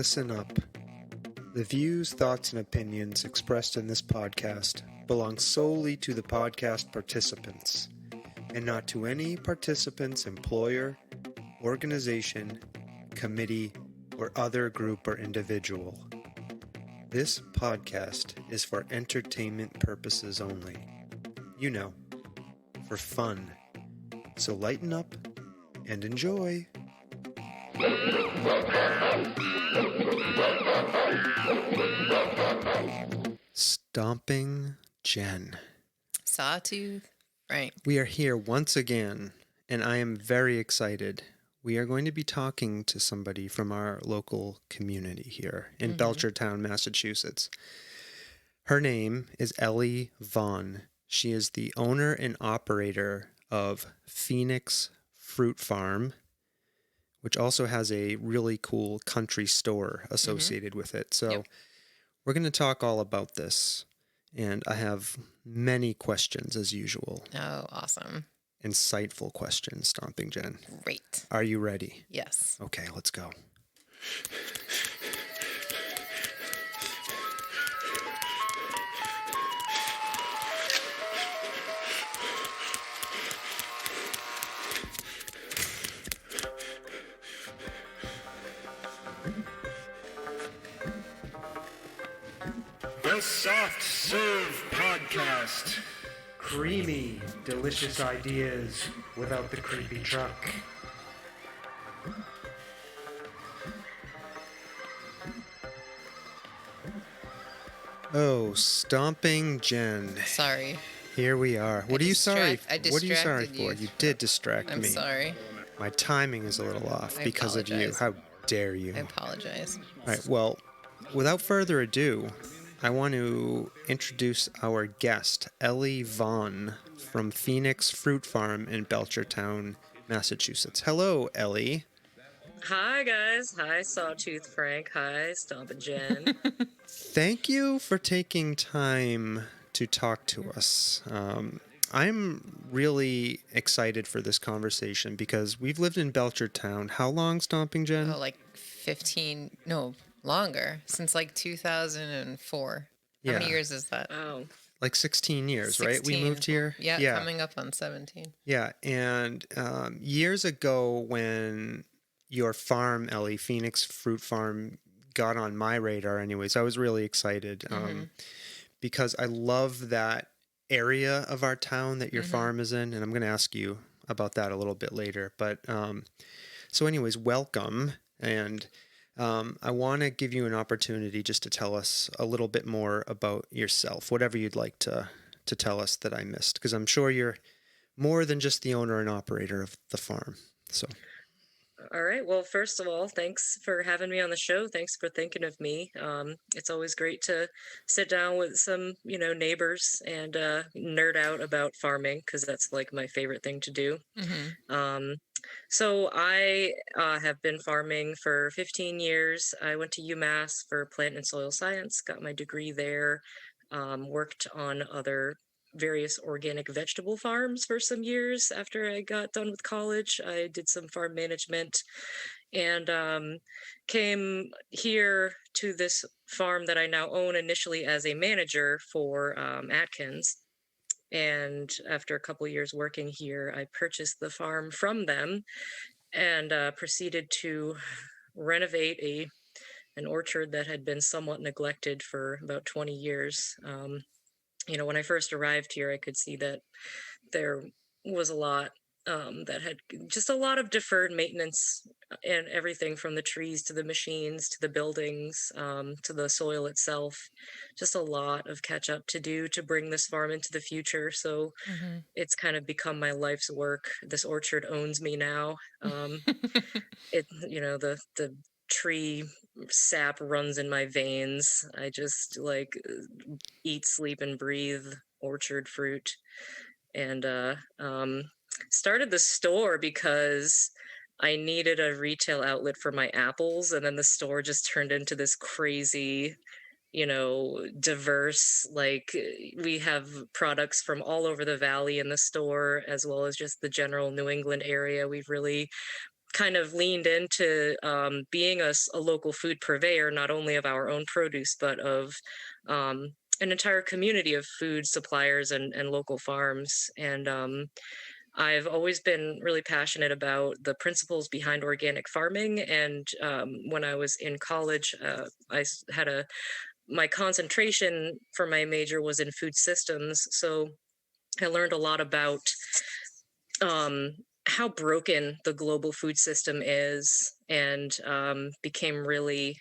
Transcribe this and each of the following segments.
Listen up. The views, thoughts, and opinions expressed in this podcast belong solely to the podcast participants, and not to any participant's employer, organization, committee, or other group or individual. This podcast is for entertainment purposes only. You know, for fun. So lighten up and enjoy. Stomping Jen. Sawtooth Frank. We are here once again, and I am very excited. We are going to be talking to somebody from our local community here in Belchertown, Massachusetts. Her name is Elly Vaughan. She is the owner and operator of Phoenix Fruit Farm, which also has a really cool country store associated with it. So we're going to talk all about this, and I have many questions as usual. Oh, awesome. Insightful questions, Stomping Jen. Great. Are you ready? Yes. Okay, let's go. The Soft Serve Podcast. Creamy, delicious ideas without the creepy truck. Oh, Stomping Jen. Sorry. Here we are. What are you sorry for? I What are you sorry distracted for? you. You did distract me. I'm sorry. My timing is a little off I because of you. apologize. How dare you? I apologize. All right, well, without further ado, I want to introduce our guest, Elly Vaughan from Phoenix Fruit Farm in Belchertown, Massachusetts. Hello, Elly. Hi, guys. Hi, Sawtooth Frank. Hi, Stompin' Jen. Thank you for taking time to talk to us. I'm really excited for this conversation because we've lived in Belchertown. How long, Stomping Jen? Oh, like 15, no, longer. Since like 2004. How many years is that? Oh, Like 16 years, right? We 16. moved here? Yeah, coming up on 17. Yeah, and years ago when your farm, Elly, Phoenix Fruit Farm, got on my radar anyways, I was really excited because I love that area of our town that your farm is in, and I'm going to ask you about that a little bit later. But so anyways, welcome, and I want to give you an opportunity just to tell us a little bit more about yourself, whatever you'd like to tell us that I missed, because I'm sure you're more than just the owner and operator of the farm. So, all right. Well, first of all, thanks for having me on the show. Thanks for thinking of me. It's always great to sit down with some, neighbors and nerd out about farming because that's like my favorite thing to do. So I have been farming for 15 years. I went to UMass for plant and soil science, got my degree there, worked on other various organic vegetable farms for some years after I got done with college. I did some farm management and came here to this farm that I now own initially as a manager for Atkins. And after a couple of years working here, I purchased the farm from them and proceeded to renovate an orchard that had been somewhat neglected for about 20 years. When I first arrived here, I could see that there was a lot that had just a lot of deferred maintenance and everything from the trees to the machines to the buildings to the soil itself. Just a lot of catch up to do to bring this farm into the future. So it's kind of become my life's work. This orchard owns me now. The tree sap runs in my veins. I just eat, sleep, and breathe orchard fruit. And started the store because I needed a retail outlet for my apples, and then the store just turned into this crazy, diverse, we have products from all over the valley in the store, as well as just the general New England area. We've really kind of leaned into being a local food purveyor, not only of our own produce, but of an entire community of food suppliers and local farms. And I've always been really passionate about the principles behind organic farming. And when I was in college, had my concentration for my major was in food systems. So I learned a lot about how broken the global food system is, and became really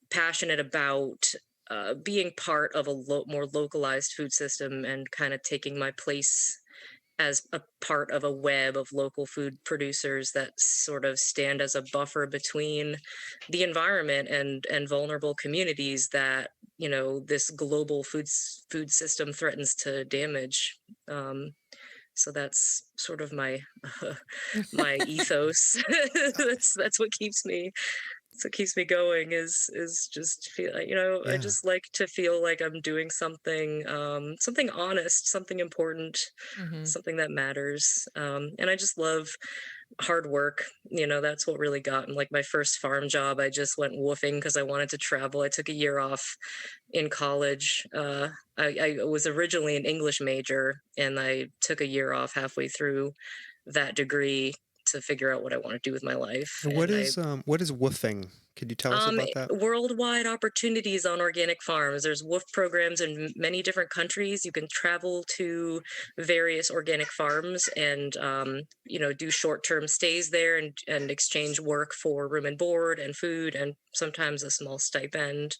passionate about being part of a more localized food system and kind of taking my place as a part of a web of local food producers that sort of stand as a buffer between the environment and vulnerable communities that, you know, this global food system threatens to damage. So that's sort of my my ethos. That's what keeps me, so it keeps me going, is just feel like, you know, I Yeah. just like to feel like I'm doing something, something honest, something important, Mm-hmm. something that matters. And I just love hard work. You know, that's what really got me. Like my first farm job, I just went woofing because I wanted to travel. I took a year off in college. I was originally an English major, and I took a year off halfway through that degree to figure out what I want to do with my life. And And what is woofing? Could you tell us about that? worldwide opportunities on organic farms. There's WOOF programs in many different countries. You can travel to various organic farms and, you know, do short-term stays there and exchange work for room and board and food and sometimes a small stipend.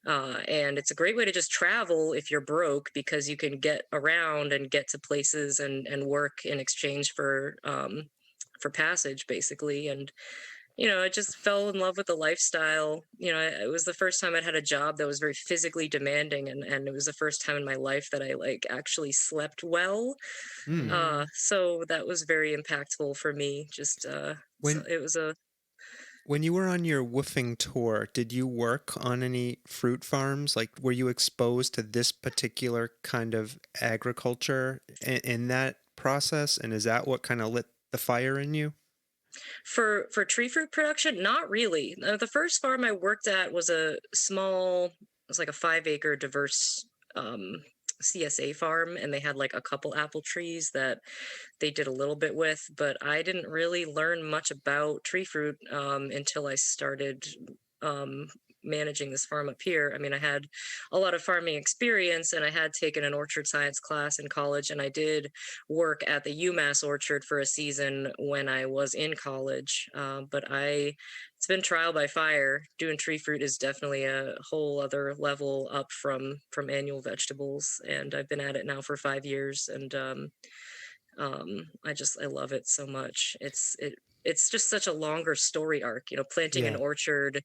And it's a great way to just travel if you're broke, because you can get around and get to places and work in exchange for passage, basically. And you know, I just fell in love with the lifestyle. You know, it was the first time I'd had a job that was very physically demanding, and it was the first time in my life that I like actually slept well. Hmm. So that was very impactful for me. Just so When it was a when you were on your woofing tour, did you work on any fruit farms? Like, were you exposed to this particular kind of agriculture in that process? And is that what kind of lit the fire in you? for tree fruit production. Not really. The first farm I worked at was a small. It was like a 5-acre diverse CSA farm, and they had like a couple apple trees that they did a little bit with, but I didn't really learn much about tree fruit until I started um, managing this farm up here. I mean, I had a lot of farming experience, and I had taken an orchard science class in college, and I did work at the UMass orchard for a season when I was in college. But it's been trial by fire. Doing tree fruit is definitely a whole other level up from annual vegetables, and I've been at it now for 5 years, and I love it so much. It's just such a longer story arc. You know, planting an Yeah. orchard,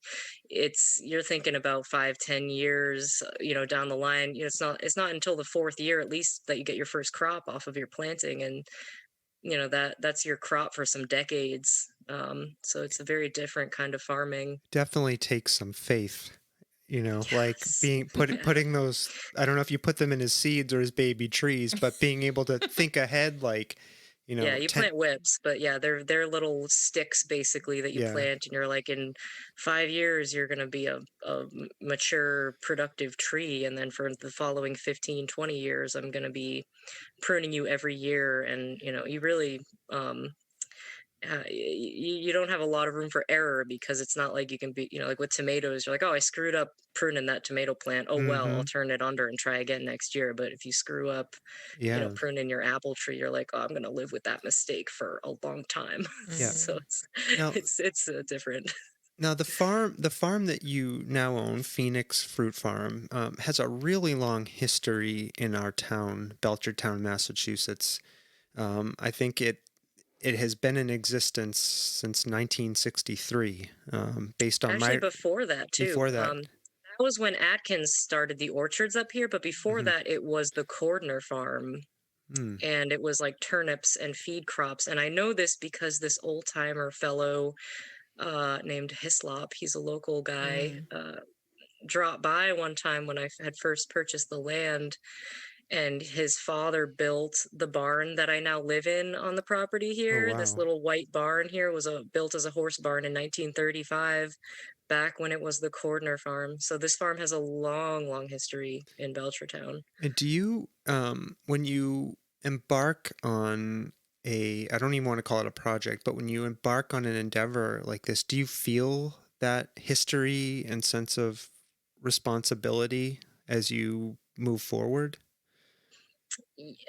you're thinking about 5-10 years, you know, down the line. You know, it's not until the fourth year at least that you get your first crop off of your planting, and you know that's your crop for some decades. So it's a very different kind of farming. Definitely takes some faith, like Yes. being putting those, I don't know if you put them in as seeds or as baby trees, but being able to think ahead, like, Yeah, you 10, plant whips, but yeah, they're little sticks basically that you yeah, plant, and you're like, in 5 years you're gonna be a mature, productive tree, and then for the following 15, 20 years, I'm gonna be pruning you every year, and you know, you really you don't have a lot of room for error, because it's not like you can be, you know, like with tomatoes, you're like, oh, I screwed up pruning that tomato plant. Oh, well, I'll mm-hmm, turn it under and try again next year. But if you screw up, you know, yeah, pruning your apple tree, you're like, oh, I'm going to live with that mistake for a long time. yeah. So Mm-hmm. Now, it's different. the farm that you now own, Phoenix Fruit Farm, has a really long history in our town, Belchertown, Massachusetts. I think it has been in existence since 1963, based on Actually, my before that too. before that. That was when Atkins started the orchards up here, but before Hmm. that, it was the Cordner farm, Hmm. and it was like turnips and feed crops. And I know this because this old timer fellow named Hislop, he's a local guy, Mm-hmm. dropped by one time when I had first purchased the land, and his father built the barn that I now live in on the property Oh, here. This wow. little white barn here was built as a horse barn in 1935, back when it was the Cordner farm. So this farm has a long, long history in Belchertown. And do you, when you embark on I don't even want to call it a project, but when you embark on an endeavor like this, do you feel that history and sense of responsibility as you move forward?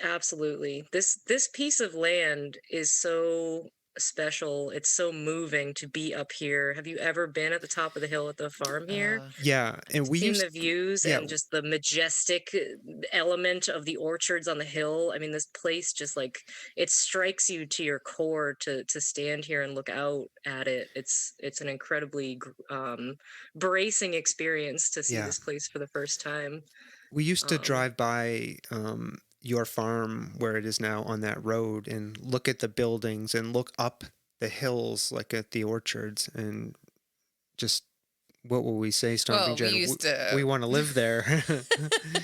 Absolutely. This piece of land is so special. It's so moving to be up here. Have you ever been at the top of the hill at the farm here? Yeah, and we Seen used, the views yeah, and just the majestic element of the orchards on the hill. I mean, this place just like it strikes you to your core to stand here and look out at it. It's an incredibly bracing experience to see yeah. this place for the first time. We used to Um, drive by your farm where it is now on that road and look at the buildings and look up the hills like at the orchards and just what will we say, Stomping Well, we Jen? used We to. want to live there.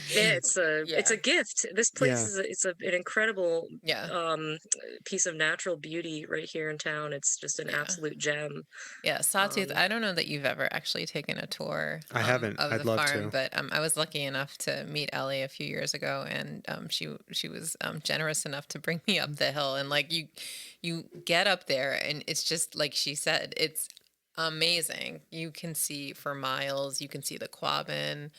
it's a Yeah. gift. This place Yeah. is an incredible Yeah. um piece of natural beauty right here in town. It's just an Yeah. absolute gem. Yeah, Sawtooth. Um, I don't know that you've ever actually taken a tour I haven't. of I'd the love farm, to. but I was lucky enough to meet Ellie a few years ago, and she was generous enough to bring me up the hill, and like you get up there, and it's just like she said, it's amazing. You can see for miles. You can see the Quabbin,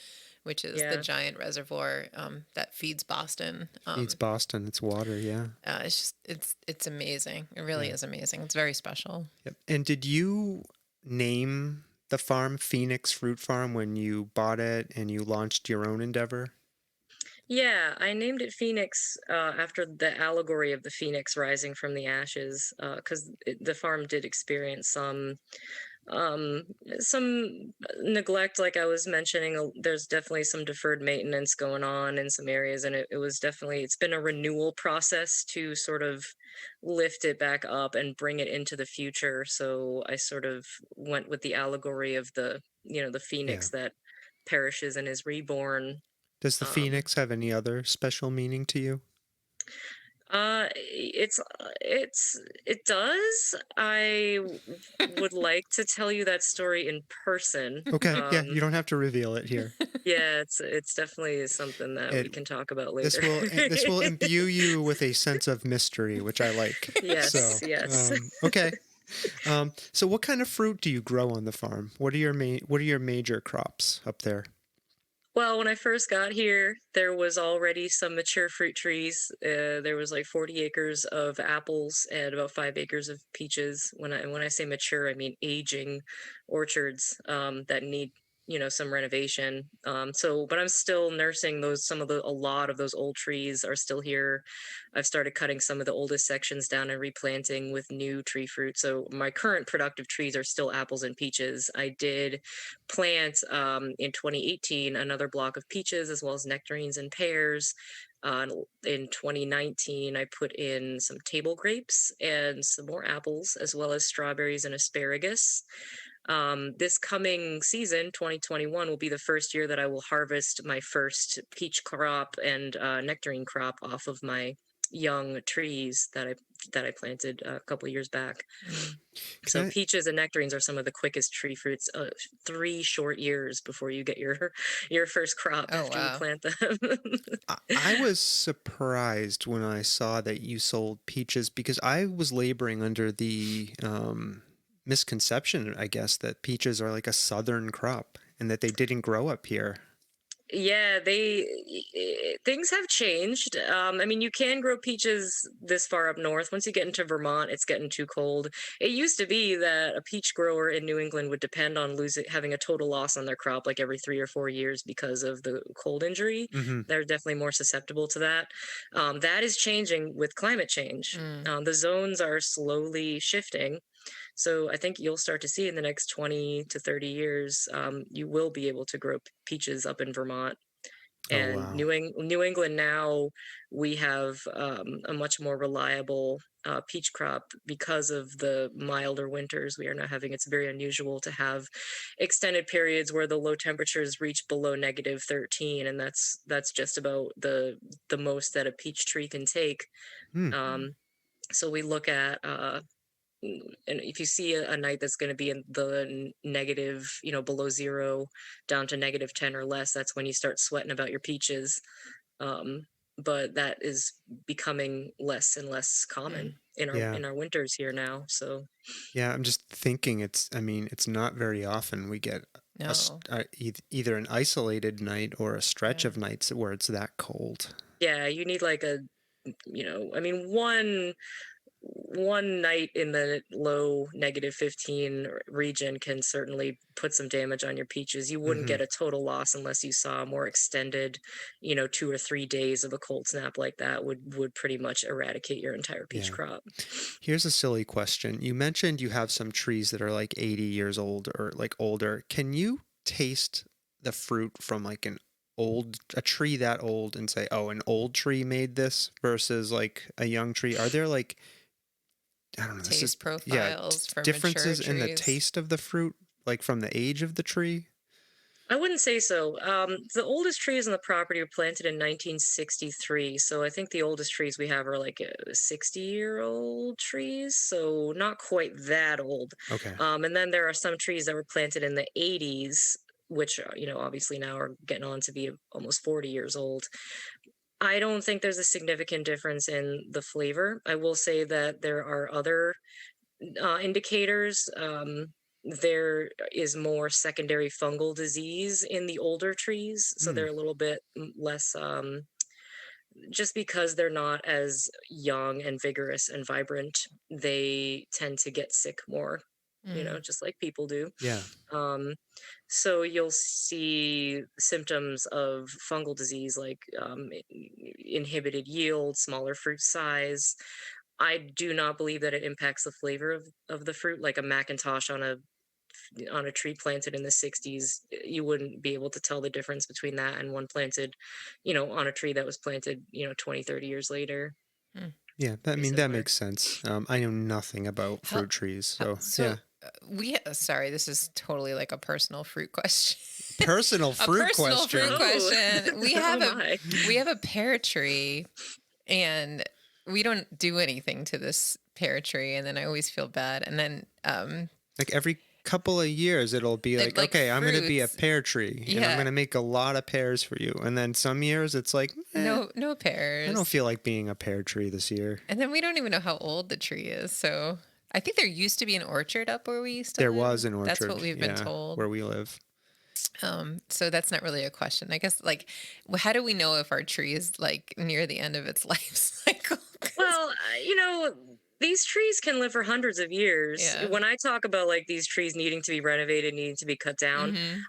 which is the yeah. giant reservoir that feeds Boston. Feeds Boston. It's water. Yeah. It's just it's amazing. It really Yeah. is amazing. It's very special. Yep. And did you name the farm Phoenix Fruit Farm when you bought it and you launched your own endeavor? Yeah, I named it Phoenix after the allegory of the phoenix rising from the ashes, because the farm did experience um some neglect, like I was mentioning. There's definitely some deferred maintenance going on in some areas, and it was definitely, it's been a renewal process to sort of lift it back up and bring it into the future. So I sort of went with the allegory of the Yeah. phoenix that perishes and is reborn. Does the um Phoenix have any other special meaning to you? it does. Would like to tell you that story in person. Okay. Yeah. You don't have to reveal it here. Yeah, it's definitely something that we It can talk about this later. will imbue you with a sense of mystery, which I like. So, Yes, yes. okay. So what kind of fruit do you grow on the farm? What are your major crops up there? Well, when I first got here, there was already some mature fruit trees. There was like 40 acres of apples and about 5 acres of peaches. When I say mature, I mean aging orchards that need some renovation. But I'm still nursing those. A lot of those old trees are still here. I've started cutting some of the oldest sections down and replanting with new tree fruit. So my current productive trees are still apples and peaches. I did plant in 2018 another block of peaches as well as nectarines and pears. In 2019, I put in some table grapes and some more apples, as well as strawberries and asparagus. This coming season, 2021, will be the first year that I will harvest my first peach crop and nectarine crop off of my young trees that I planted a couple years back. So Can peaches and nectarines are some of the quickest tree fruits. 3 short years before you get your first crop Oh after you wow. plant them. I was surprised when I saw that you sold peaches because I was laboring under the misconception, I guess, that peaches are like a southern crop and that they didn't grow up here. Yeah, things have changed. I mean, you can grow peaches this far up north. Once you get into Vermont, it's getting too cold. It used to be that a peach grower in New England would depend on having a total loss on their crop like every 3 or 4 years because of the cold injury. Mm-hmm. They're definitely more susceptible to that. That is changing with climate change. The zones are slowly shifting. So I think you'll start to see in the next 20 to 30 years, you will be able to grow peaches up in Vermont. Oh, And wow. New England now, we have a much more reliable peach crop because of the milder winters we are now having. It's very unusual to have extended periods where the low temperatures reach below -13, and that's just about the most that a peach tree can take. Hmm. So we look at and if you see a night that's going to be in the negative, below zero down to -10 or less, that's when you start sweating about your peaches. But that is becoming less and less common in our Yeah. winters here now. So Yeah, I'm just thinking it's not very often we get No. either an isolated night or a stretch Yeah. of nights where it's that cold. yeah, you need like I mean, one night in the low -15 region can certainly put some damage on your peaches. You wouldn't Hmm. get a total loss unless you saw a more extended, 2 or 3 days of a cold snap like that would pretty much eradicate your entire peach Yeah. crop. Here's a silly question. You mentioned you have some trees that are like 80 years old or like older. Can you taste the fruit from like a tree that old and say, oh, an old tree made this versus like a young tree? Are there like, I don't know, Taste yeah, profiles for mature differences in the trees. taste of the fruit, like from the age of the tree? I wouldn't say so. The oldest trees on the property were planted in 1963, so I think the oldest trees we have are like 60-year-old trees, so not quite that old. Okay. And then there are some trees that were planted in the 80s, which obviously now are getting on to be almost 40 years old. I don't think there's a significant difference in the flavor. I will say that there are other indicators. There is more secondary fungal disease in the older trees, so Hmm. they're a little bit less, just because they're not as young and vigorous and vibrant, they tend to get sick more, Mm. just like people do. Yeah. Um, so you'll see symptoms of fungal disease like inhibited yield, smaller fruit size. I do not believe that it impacts the flavor of the fruit, like a Macintosh on a tree planted in the 60s. You wouldn't be able to tell the difference between that and one planted, on a tree that was planted, 20, 30 years later. Mm. Yeah. Pretty That similar. makes sense. I know nothing about How, fruit trees, how so so yeah. sorry, this is totally like a personal fruit question. Personal A fruit personal fruit question. Oh, question. We oh have my. a pear tree, and we don't do anything to this pear tree, and then I always feel bad. And then Like every couple of years, it'll be it like, like okay, I'm going to be a fruits. pear tree and I'm Yeah. going to make a lot of pears for you. And then some years it's like, No I don't pears. feel like being a pear tree this year. And then we don't even know how old the tree is. So I think there used to be an orchard up where we used to There live. was an That's what orchard, we've been yeah, told. where we live. So that's not really a question. I guess like, how do we know if our tree is like near the end of its life cycle? 'Cause- Well, these trees can live for hundreds of years. yeah. When I talk about like these trees needing to be renovated, needing to be cut down, Mm-hmm.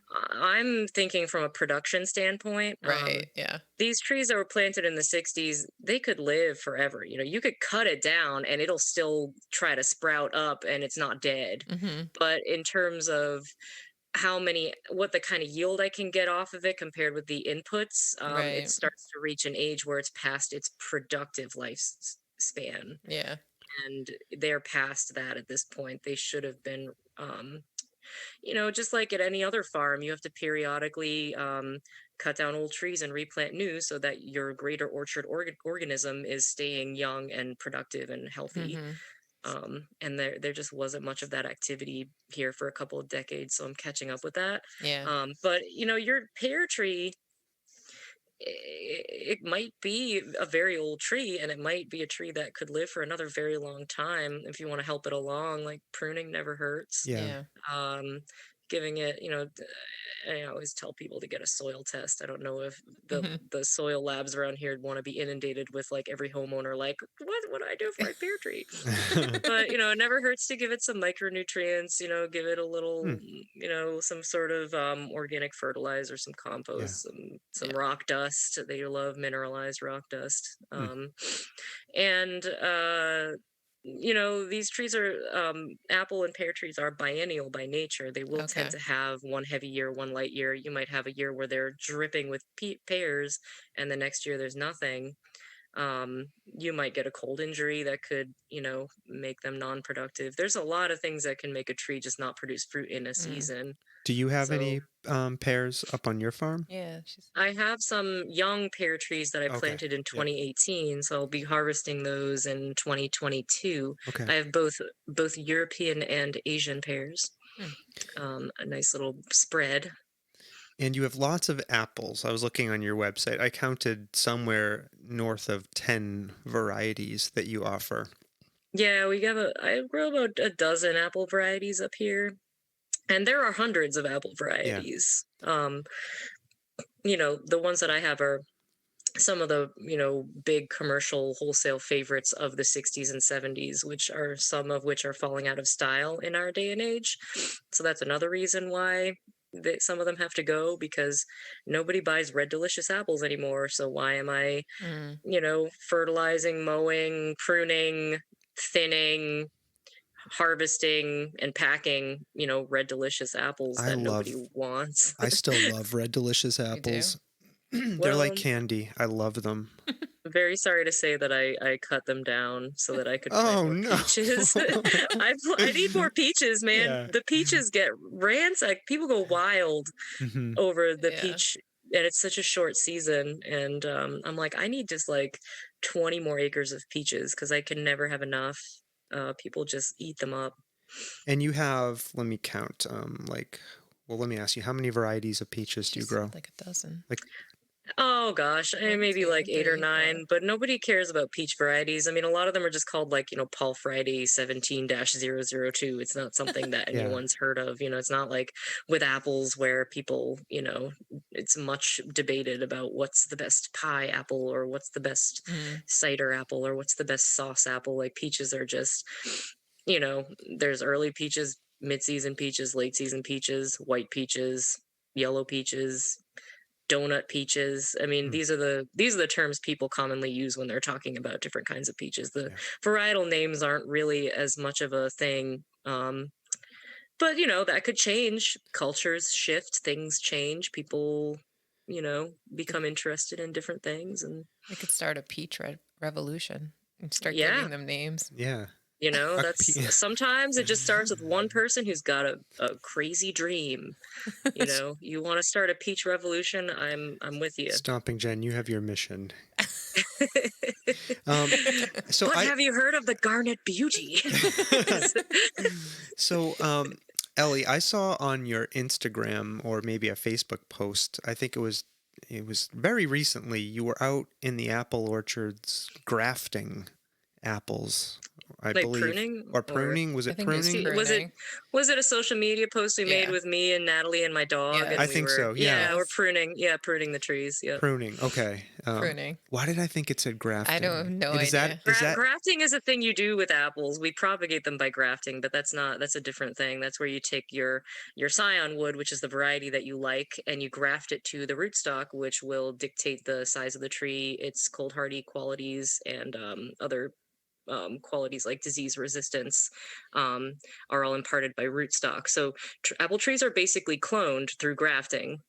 I'm thinking from a production standpoint. Right. Yeah. These trees that were planted in the 60s, they could live forever. You could cut it down and it'll still try to sprout up and it's not dead. Mm-hmm. But in terms of what the kind of yield I can get off of it compared with the inputs, it Right. starts to reach an age where it's past its productive lifespan. Yeah. And they're past that at this point. They should have been, just like at any other farm, you have to periodically cut down old trees and replant new so that your greater orchard organism is staying young and productive and healthy. Mm-hmm. And there just wasn't much of that activity here for a couple of decades, so I'm catching up with that. Yeah. But your pear tree, it might be a very old tree, and it might be a tree that could live for another very long time if you want to help it along. Like pruning never hurts. Yeah. Yeah. um, Giving it, I always tell people to get a soil test. I don't know if Mm-hmm. the soil labs around here want to be inundated with like every homeowner like, what do I do for my pear tree? But it never hurts to give it some micronutrients. Give it a little, Hmm. some sort of organic fertilizer, some Yeah. compost, some Yeah. rock dust. They love mineralized rock dust. Hmm. And these trees are apple and pear trees are biennial by nature. They will tend Okay. to have one heavy year, one light year. You might have a year where they're dripping with pears, and the next year there's nothing. You might get a cold injury that could, make them non-productive. There's a lot of things that can make a tree just not produce fruit in a season. Do you have So any pears up on your farm? Yeah, I have some young pear trees that I Okay. planted in Yep. 2018, so I'll be harvesting those in 2022. Okay. I have both European and Asian pears. A nice little spread. And you have lots of apples. I was looking on your website. I counted somewhere north of 10 varieties that you offer. Yeah, I grow about a dozen apple varieties up here, and there are hundreds of apple varieties. The ones that I have are some of the, big commercial wholesale favorites of the 60s and 70s, some of which are falling out of style in our day and age. So that's another reason why some of them have to go, because nobody buys Red Delicious apples anymore. So why am I, fertilizing, mowing, pruning, thinning, harvesting, and packing, Red Delicious apples that nobody wants? I still love Red Delicious you do? apples. They're like Well, candy. I love them. very sorry to say that I cut them down so that I could plant Oh, more no. peaches. I need more peaches, man. Yeah. The peaches get ransacked. People go wild Mhm. over the Yeah. peach, and it's such a short season. And I'm like, I need just like 20 more acres of peaches because I can never have enough. People just eat them up. And you have, let me count, let me ask you, how many varieties of peaches do you She grow? said like a dozen. Oh gosh, One, maybe two, like 8 or three, 9, four. but nobody cares about peach varieties. I mean, a lot of them are just called like, Paul Friday 17-002. It's not something that Yeah. anyone's heard of. It's not like with apples where people, it's much debated about what's the best pie apple or what's the best cider apple or what's the best sauce apple. Like peaches are just, there's early peaches, mid-season peaches, late-season peaches, white peaches, yellow peaches, donut peaches. I mean, these are the terms people commonly use when they're talking about different kinds of peaches. The varietal names aren't really as much of a thing. But that could change. Cultures shift, things change, people, become interested in different things, and We could start a peach revolution and start yeah. giving them names. Yeah. That's sometimes it just starts with one person who's got a crazy dream. You want to start a peach revolution, I'm with you. Stomping Jen, you have your mission. But have you heard of the Garnet Beauty? So, Ellie, I saw on your Instagram or maybe a Facebook post, I think it was very recently, you were out in the apple orchards grafting apples. I Like believe. pruning? Or pruning? Was I it think it's pruning? pruning. Was it a social media post we made Yeah. with me and Natalie and my dog? Yeah. And I think so, yeah. Yeah, we're pruning. Yeah, pruning the trees. Yeah. Pruning. Okay. Pruning. Why did I think it said grafting? I don't have no And idea. Is that Grafting is a thing you do with apples. We propagate them by grafting, but that's a different thing. That's where you take your scion wood, which is the variety that you like, and you graft it to the rootstock, which will dictate the size of the tree, its cold hardy qualities, and other qualities like disease resistance are all imparted by rootstock. So apple trees are basically cloned through grafting.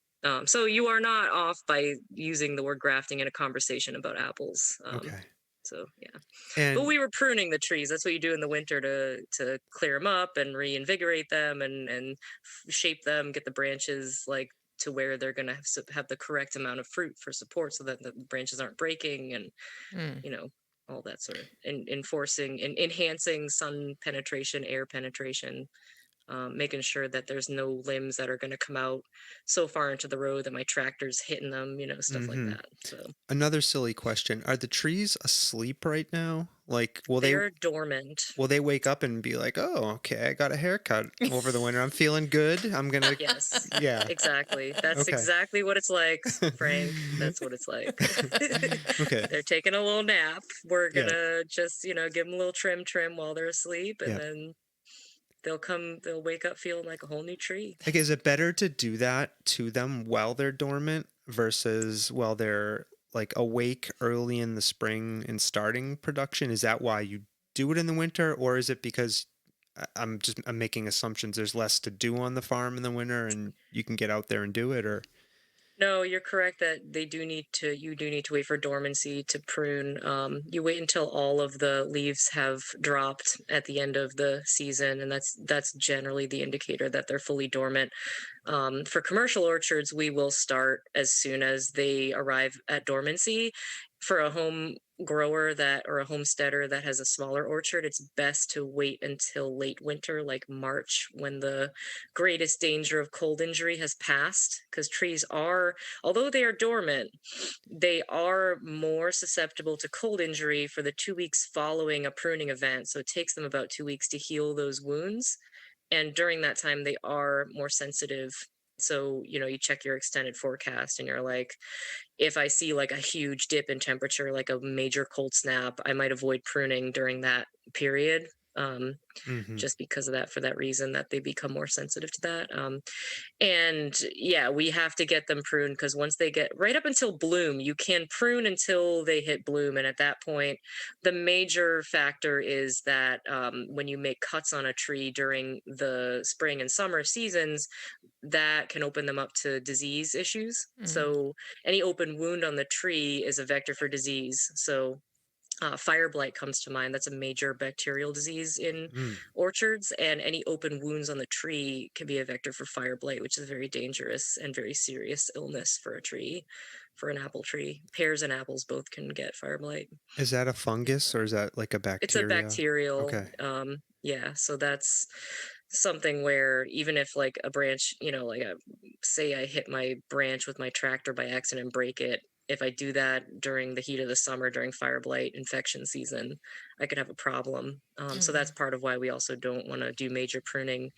So you are not off by using the word grafting in a conversation about apples. okay? So yeah, And but we were pruning the trees. That's what you do in the winter to clear them up and reinvigorate them and shape them, get the branches like to where they're going to have the correct amount of fruit for support, so that the branches aren't breaking, and all that sort of enforcing and enhancing sun penetration, air penetration, making sure that there's no limbs that are going to come out so far into the road that my tractor's hitting them, stuff like that. So another silly question: are the trees asleep right now? Like, they're dormant. Will they wake up and be like, "Oh, okay, I got a haircut over the winter. I'm feeling good. I'm gonna." Yes. Yeah. Exactly. That's Okay. exactly what it's like, Frank. That's what it's like. Okay. They're taking a little nap. We're gonna just, give them a little trim while they're asleep, and then they'll wake up feeling like a whole new tree. Like, is it better to do that to them while they're dormant versus while they're like awake early in the spring and starting production? Is that why you do it in the winter, or is it because I'm making assumptions there's less to do on the farm in the winter and you can get out there and do it? Or No, you're correct that you do need to wait for dormancy to prune. You wait until all of the leaves have dropped at the end of the season, and that's generally the indicator that they're fully dormant. For commercial orchards, we will start as soon as they arrive at dormancy. For a home grower that or a homesteader that has a smaller orchard, it's best to wait until late winter, like March, when the greatest danger of cold injury has passed, because trees are, although they are dormant, they are more susceptible to cold injury for the 2 weeks following a pruning event. So it takes them about 2 weeks to heal those wounds. And during that time, they are more sensitive. So, you check your extended forecast and you're like, if I see like a huge dip in temperature, like a major cold snap, I might avoid pruning during that period. Um, Hmm. just because of that, for that reason, that they become more sensitive to that. And yeah, we have to get them pruned, because once they get right up until bloom, you can prune until they hit bloom. And at that point, the major factor is that when you make cuts on a tree during the spring and summer seasons, that can open them up to disease issues. Mm. So any open wound on the tree is a vector for disease. So fire blight comes to mind. That's a major bacterial disease in Mm. orchards, and any open wounds on the tree can be a vector for fire blight, which is a very dangerous and very serious illness for a tree, for an apple tree. Pears and apples both can get fire blight. Is that a fungus or is that like a It's a bacteria? bacterial, Okay. yeah. So that's something where even if like a branch, like say I hit my branch with my tractor by accident and break it, if I do that during the heat of the summer during fire blight infection season, I could have a problem. So that's Mm. part of why we also don't want to do major pruning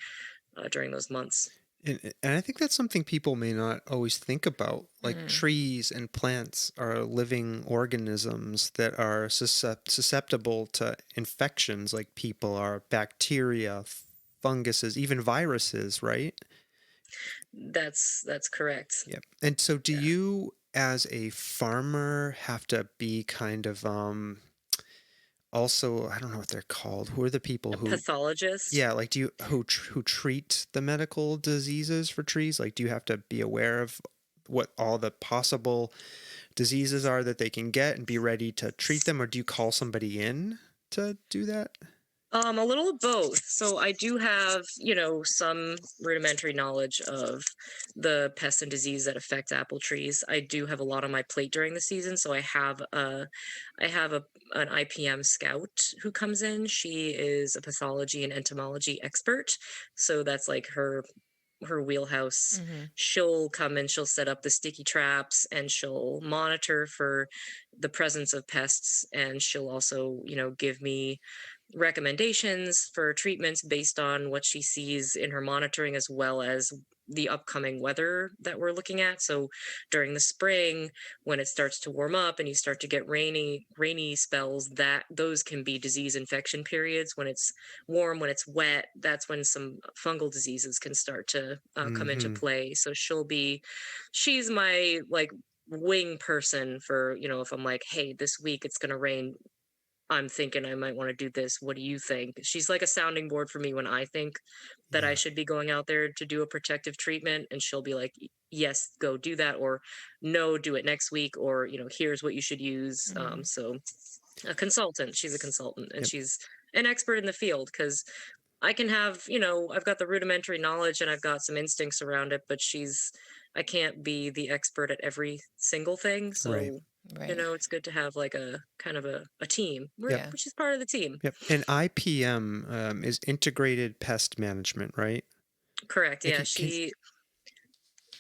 during those months. And I think that's something people may not always think about. Like Mm. trees and plants are living organisms that are susceptible to infections like people are, bacteria, funguses, even viruses, right? That's correct. Yep. And so do Yeah. you as a farmer have to be kind of also, I don't know what they're called. Who are the people A who, pathologist. yeah, like do you who treat the medical diseases for trees? Like do you have to be aware of what all the possible diseases are that they can get and be ready to treat them, or do you call somebody in to do that? A little of both. So I do have, some rudimentary knowledge of the pests and disease that affect apple trees. I do have a lot on my plate during the season, so I have an IPM scout who comes in. She is a pathology and entomology expert, so that's like her wheelhouse. Mhm. She'll come and she'll set up the sticky traps and she'll monitor for the presence of pests, and she'll also, give me recommendations for treatments based on what she sees in her monitoring, as well as the upcoming weather that we're looking at. So during the spring, when it starts to warm up and you start to get rainy spells, that those can be disease infection periods. When it's warm, when it's wet, that's when some fungal diseases can start to come into Mm-hmm. play. So she's my like wing person for, if I'm like, hey, this week it's going to rain, I'm thinking I might want to do this. What do you think? She's like a sounding board for me when I think that I Yeah. should be going out there to do a protective treatment. And she'll be like, yes, go do that. Or no, do it next week. Or, here's what you should use. Mm. So a consultant, she's a consultant and Yep. she's an expert in the field, because I can have, I've got the rudimentary knowledge and I've got some instincts around it, but I can't be the expert at every single thing. Right. So, Right. it's good to have like a kind of a team, Yep. Yeah. which is part of the team. Yep. And IPM is Integrated Pest Management, right? Correct. It Yeah. can, You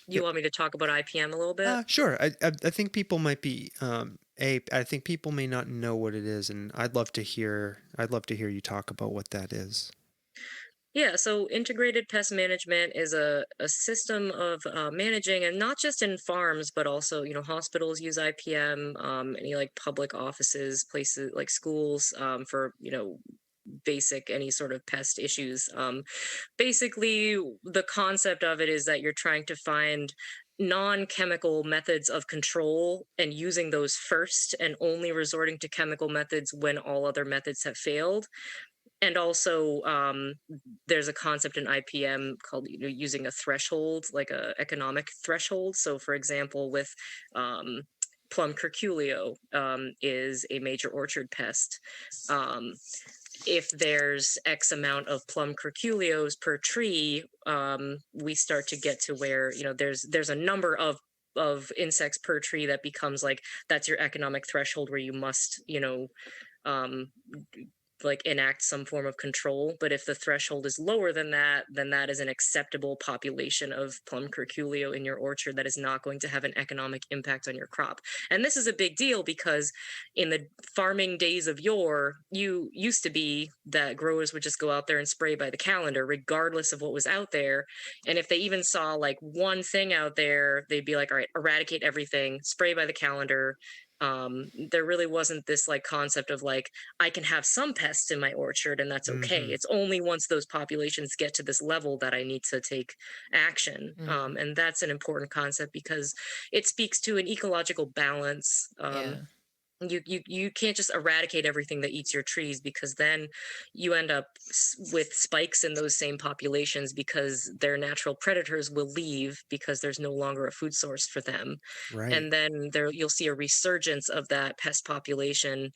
yep. want me to talk about IPM a little bit? Sure. I think people might be I think people may not know what it is, and I'd love to hear you talk about what that is. Yeah, so integrated pest management is a system of managing, and not just in farms, but also, hospitals use IPM, any like public offices, places like schools, for, basic any sort of pest issues. Basically, the concept of it is that you're trying to find non-chemical methods of control and using those first, and only resorting to chemical methods when all other methods have failed. And also, there's a concept in IPM called, using a threshold, like a economic threshold. So, for example, with um, plum curculio, is a major orchard pest. Um, if there's X amount of plum curculios per tree, we start to get to where, there's a number of insects per tree that becomes like, that's your economic threshold where you must, um, like enact some form of control. But if the threshold is lower than that, then that is an acceptable population of plum curculio in your orchard that is not going to have an economic impact on your crop. And this is a big deal because in the farming days of yore, you used to be that growers would just go out there and spray by the calendar regardless of what was out there. And if they even saw like one thing out there, they'd be like, all right, eradicate everything, spray by the calendar. There really wasn't this like concept of like, I can have some pests in my orchard and that's okay. Mm-hmm. It's only once those populations get to this level that I need to take action. Mm, And that's an important concept because it speaks to an ecological balance. yeah. You can't just eradicate everything that eats your trees, because then you end up with spikes in those same populations because their natural predators will leave because there's no longer a food source for them. Right. And then there you'll see a resurgence of that pest population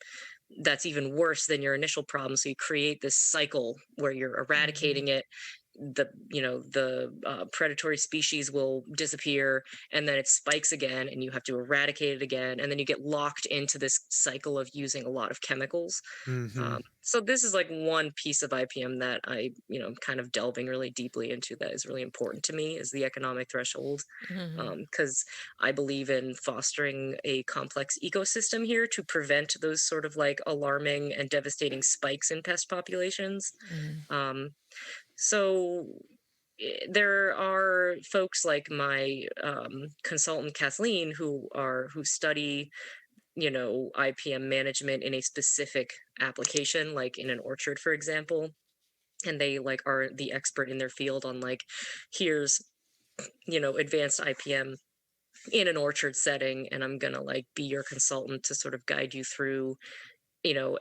that's even worse than your initial problem. So you create this cycle where you're Hmm. eradicating it. The predatory species will disappear, and then it spikes again, and you have to eradicate it again, and then you get locked into this cycle of using a lot of chemicals. Mm-hmm. So this is like one piece of IPM that I, kind of delving really deeply into, that is really important to me, is the economic threshold, Hmm. because I believe in fostering a complex ecosystem here to prevent those sort of like alarming and devastating spikes in pest populations. Hmm. Um, so there are folks like my consultant Kathleen who study IPM management in a specific application, like in an orchard, for example, and they like are the expert in their field on like, here's advanced IPM in an orchard setting, and I'm gonna like be your consultant to sort of guide you through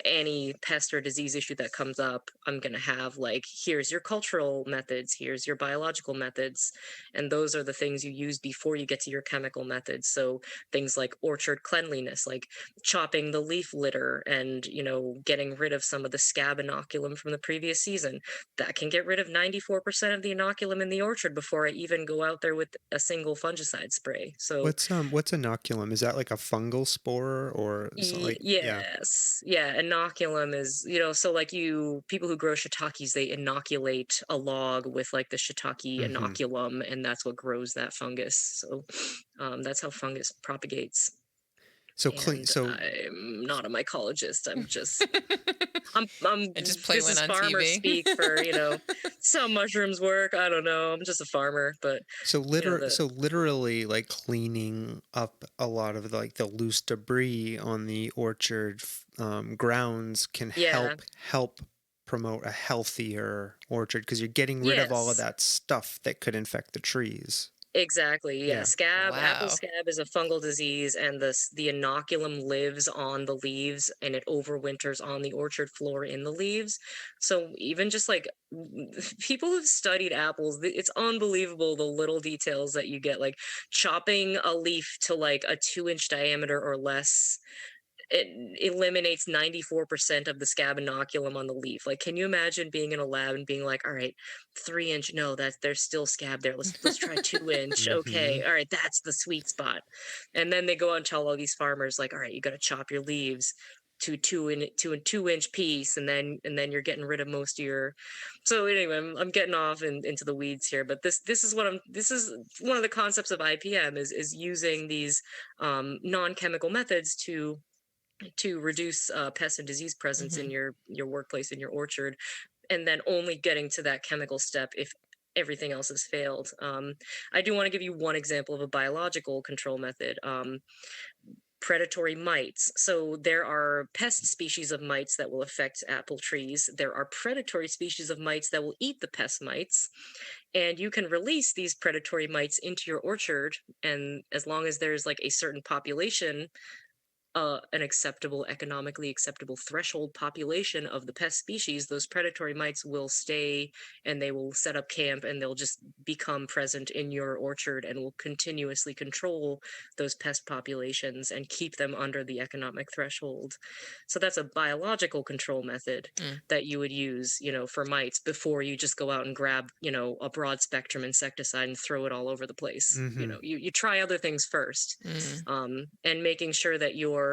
any pest or disease issue that comes up. I'm going to have like, here's your cultural methods, here's your biological methods. And those are the things you use before you get to your chemical methods. So things like orchard cleanliness, like chopping the leaf litter and, getting rid of some of the scab inoculum from the previous season. That can get rid of 94% of the inoculum in the orchard before I even go out there with a single fungicide spray. So What's inoculum? Is that like a fungal spore or something like, yeah. Yes. Yeah. Inoculum is, so like people who grow shiitakes, they inoculate a log with like the shiitake Mm-hmm. inoculum, and that's what grows that fungus. So that's how fungus propagates. So clean And so I'm not a mycologist. I'm I just play this one is on farmer TV. speak for, some mushrooms work. I don't know. I'm just a farmer, but the so literally like cleaning up a lot of like the loose debris on the orchard grounds can yeah, help promote a healthier orchard because you're getting rid of all of yes. that stuff that could infect the trees. Exactly. Yeah. Yeah. Apple Wow. scab is a fungal disease, and the inoculum lives on the leaves, and it overwinters on the orchard floor in the leaves. So even just like people who've studied apples, it's unbelievable the little details that you get, like chopping a leaf to like a 2-inch diameter or less. It eliminates 94% of the scab inoculum on the leaf. Like, can you imagine being in a lab and being like, all right, 3-inch, no, that there's still scab there. Let's try 2-inch. Mm-hmm. Okay, all right, that's the sweet spot. And then they go out and tell all these farmers, like, all right, you got to chop your leaves to to a 2-inch piece, and then you're getting rid of most of your. So anyway, I'm getting off into the weeds here, but this is one of the concepts of IPM, is using these non-chemical methods to reduce pest and disease presence in Hmm. your workplace, in your orchard, and then only getting to that chemical step if everything else has failed. I do want to give you one example of a biological control method. Predatory mites. So there are pest species of mites that will affect apple trees. There are predatory species of mites that will eat the pest mites, and you can release these predatory mites into your orchard. And as long as there's like a certain population an acceptable, economically acceptable threshold population of the pest species, those predatory mites will stay and they will set up camp and they'll just become present in your orchard and will continuously control those pest populations and keep them under the economic threshold. So that's a biological control method Mm. that you would use, for mites before you just go out and grab, a broad spectrum insecticide and throw it all over the place. Mm-hmm. You try other things first, Mm. and making sure that you're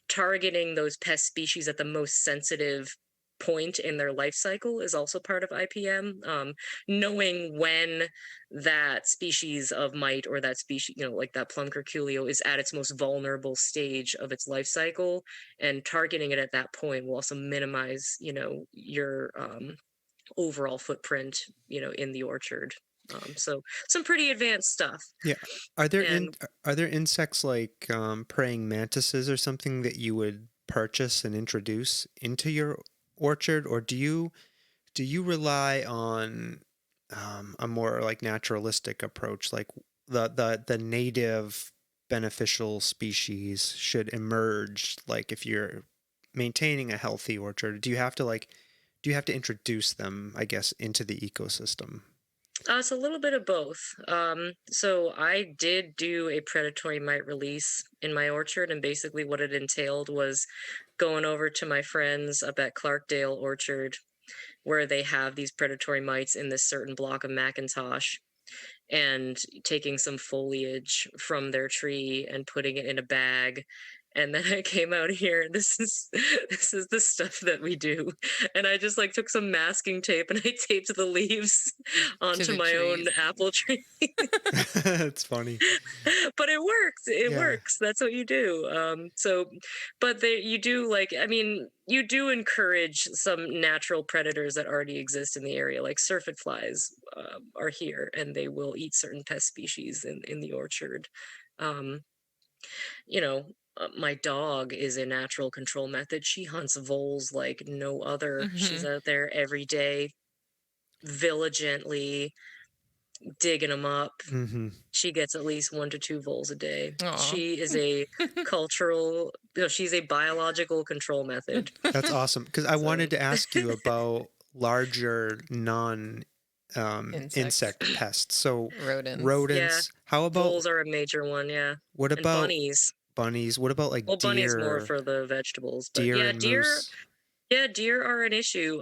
targeting those pest species at the most sensitive point in their life cycle is also part of IPM. Knowing when that species of mite or that species, like that plum curculio, is at its most vulnerable stage of its life cycle, and targeting it at that point will also minimize, your overall footprint, in the orchard. So some pretty advanced stuff. Yeah. Are there And are there insects like praying mantises or something that you would purchase and introduce into your orchard, or do you rely on a more like naturalistic approach, like the native beneficial species should emerge? Like if you're maintaining a healthy orchard, do you have to introduce them, I guess, into the ecosystem? it's a little bit of both. So I did do a predatory mite release in my orchard, and basically what it entailed was going over to my friends up at Clarkdale Orchard, where they have these predatory mites in this certain block of Macintosh, and taking some foliage from their tree and putting it in a bag. And then I came out here, and this is the stuff that we do. And I just like took some masking tape and I taped the leaves To onto the my own trees. apple tree. It's funny. But it works. It Yeah. works. That's what you do. But you do, like, I mean, you do encourage some natural predators that already exist in the area, like syrphid flies are here, and they will eat certain pest species in the orchard. Um, my dog is a natural control method. She hunts voles like no other. She's Mm-hmm. out there every day, diligently digging them up. Mm-hmm. She gets at least 1 to 2 voles a day. Aw. She is a she's a biological control method. That's awesome. Because I So wanted to ask you about larger non Insects. insect pests. So Rodents. yeah, rodents. How about voles are a major one, yeah. what And about bunnies. bunnies? What about like Well, bunnies more for the vegetables, but deer yeah, and moose? deer are an issue.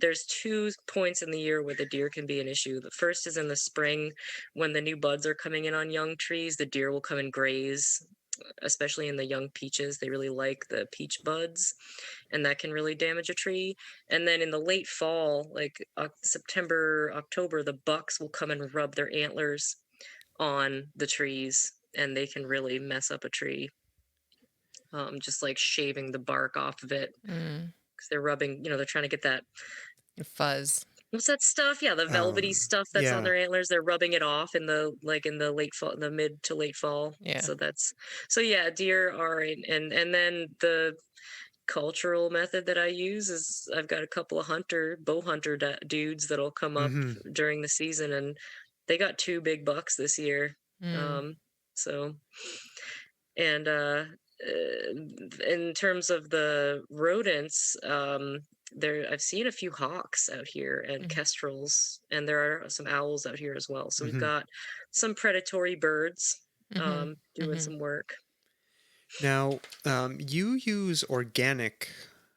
There's 2 points in the year where the deer can be an issue. The first is in the spring, when the new buds are coming in on young trees. The deer will come and graze, especially in the young peaches. They really like the peach buds, and that can really damage a tree. And then in the late fall, like September, October, the bucks will come and rub their antlers on the trees, and they can really mess up a tree. Just like shaving the bark off of it, Mm. because they're rubbing, they're trying to get that, Fuzz. what's that stuff? Yeah, the velvety stuff that's on Yeah. their antlers. They're rubbing it off in the late fall, the mid to late fall. Yeah. So yeah, deer are and then the cultural method that I use is I've got a couple of bow hunter dudes that'll come up Mm-hmm. during the season, and they got 2 big bucks this year. Mm. So and in terms of the rodents, there I've seen a few hawks out here and Mm. kestrels, and there are some owls out here as well. So we've Mm-hmm. got some predatory birds Mm-hmm. doing Mm-hmm. some work. Now, you use organic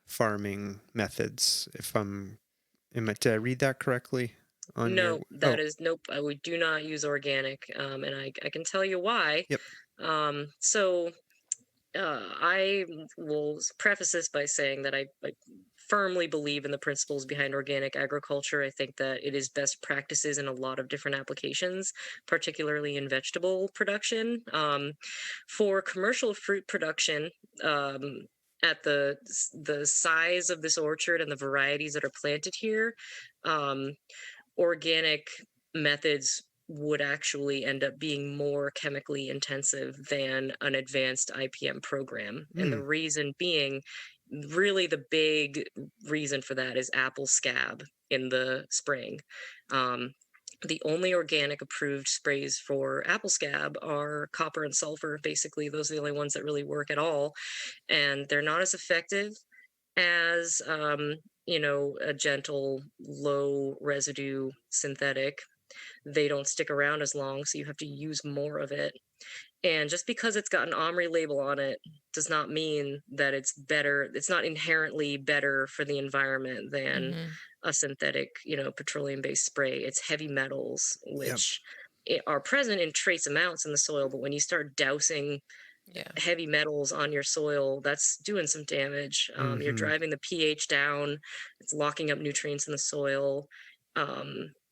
farming methods. Did I read that correctly? On your No, that is nope. We do not use organic, and I can tell you why. Yep. So I will preface this by saying that I firmly believe in the principles behind organic agriculture. I think that it is best practices in a lot of different applications, particularly in vegetable production. For commercial fruit production, at the size of this orchard and the varieties that are planted here, um, organic methods would actually end up being more chemically intensive than an advanced IPM program. And the Mm. reason being, really the big reason for that is apple scab in the spring. Um, The only organic approved sprays for apple scab are copper and sulfur. Basically, those are the only ones that really work at all, and they're not as effective as a gentle, low residue synthetic. They don't stick around as long, so you have to use more of it. And just because it's got an OMRI label on it does not mean that it's better. It's not inherently better for the environment than Mm-hmm. a synthetic, petroleum-based spray. It's heavy metals, Yep. which are present in trace amounts in the soil, but when you start dousing Yeah. heavy metals on your soil, that's doing some damage. You're Mm-hmm. driving the pH down. It's locking up nutrients in the soil.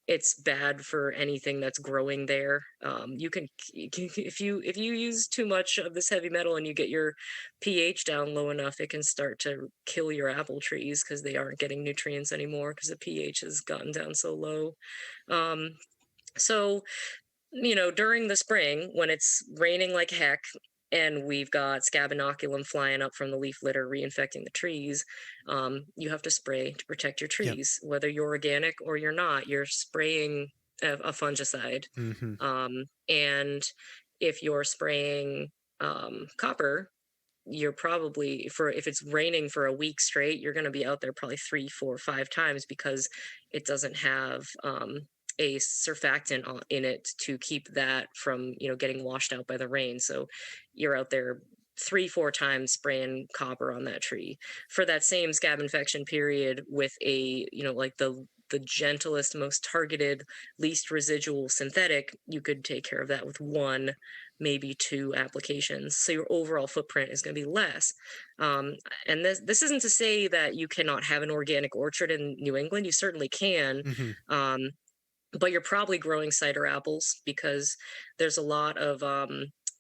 It's bad for anything that's growing there. If you use too much of this heavy metal and you get your pH down low enough, it can start to kill your apple trees because they aren't getting nutrients anymore because the pH has gotten down so low. Um, so during the spring when it's raining like heck and we've got scab inoculum flying up from the leaf litter reinfecting the trees, you have to spray to protect your Yep. trees. Whether you're organic or you're not, you're spraying a fungicide. Mm-hmm. And if you're spraying copper, you're probably, for if it's raining for a week straight, you're going to be out there probably 3, 4, 5 times because it doesn't have a surfactant in it to keep that from getting washed out by the rain. So you're out there 3, 4 times spraying copper on that tree for that same scab infection period with a like the gentlest, most targeted, least residual synthetic. You could take care of that with 1, maybe 2 applications. So your overall footprint is going to be less. And this isn't to say that you cannot have an organic orchard in New England. You certainly can. Mm-hmm. But you're probably growing cider apples because there's a lot of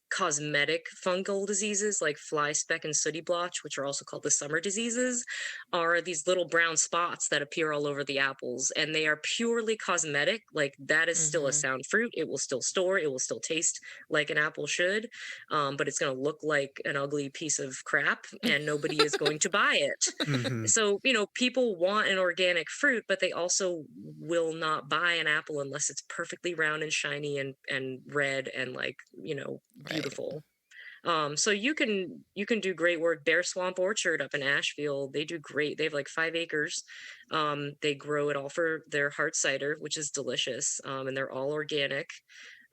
cosmetic fungal diseases like fly speck and sooty blotch, which are also called the summer diseases, are these little brown spots that appear all over the apples, and they are purely cosmetic. Like, that is still a Mm-hmm. sound fruit. It will still store, it will still taste like an apple should, but it's going to look like an ugly piece of crap and nobody is going to buy it. Mm-hmm. So people want an organic fruit, but they also will not buy an apple unless it's perfectly round and shiny and red and like Right. beautiful. So you can do great work. Bear Swamp Orchard up in Asheville, they do great. They have like 5 acres. They grow it all for their hard cider, which is delicious, and they're all organic.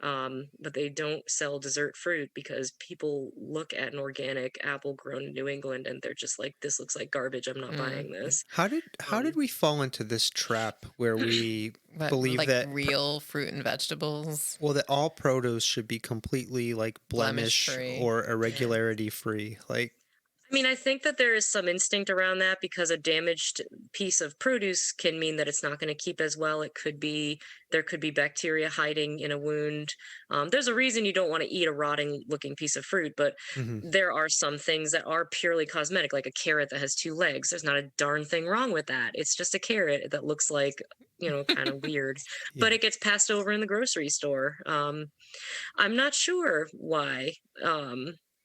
But they don't sell dessert fruit because people look at an organic apple grown in New England and they're just like, this looks like garbage. I'm not Mm. buying this. How did Um, we fall into this trap where we But believe like that real fruit and vegetables, well, that all produce should be completely like blemish blemish free. or Yeah. irregularity free? Like, I mean, I think that there is some instinct around that because a damaged piece of produce can mean that it's not going to keep as well. There could be bacteria hiding in a wound. There's a reason you don't want to eat a rotting looking piece of fruit, but mm-hmm. there are some things that are purely cosmetic, like a carrot that has 2 legs. There's not a darn thing wrong with that. It's just a carrot that looks like, kind of weird, Yeah. but it gets passed over in the grocery store. I'm not sure why.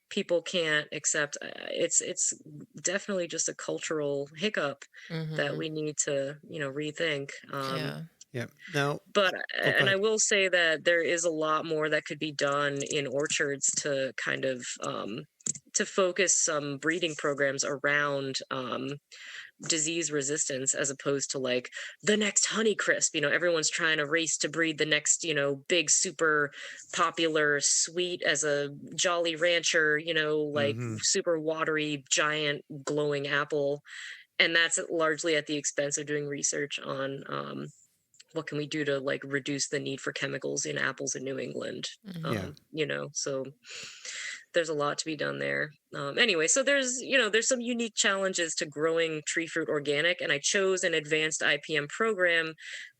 People can't accept, it's definitely just a cultural hiccup that Mm-hmm. we need to rethink. Yeah. Yeah. Now, But oh, go and I ahead. will say that there is a lot more that could be done in orchards to kind of to focus some breeding programs around disease resistance as opposed to like the next Honeycrisp. Everyone's trying to race to breed the next, big, super popular, sweet as a Jolly Rancher, like Mm-hmm. super watery, giant, glowing apple. And that's largely at the expense of doing research on what can we do to like reduce the need for chemicals in apples in New England. Mm-hmm. Yeah. So there's a lot to be done there. Anyway, so there's some unique challenges to growing tree fruit organic, and I chose an advanced IPM program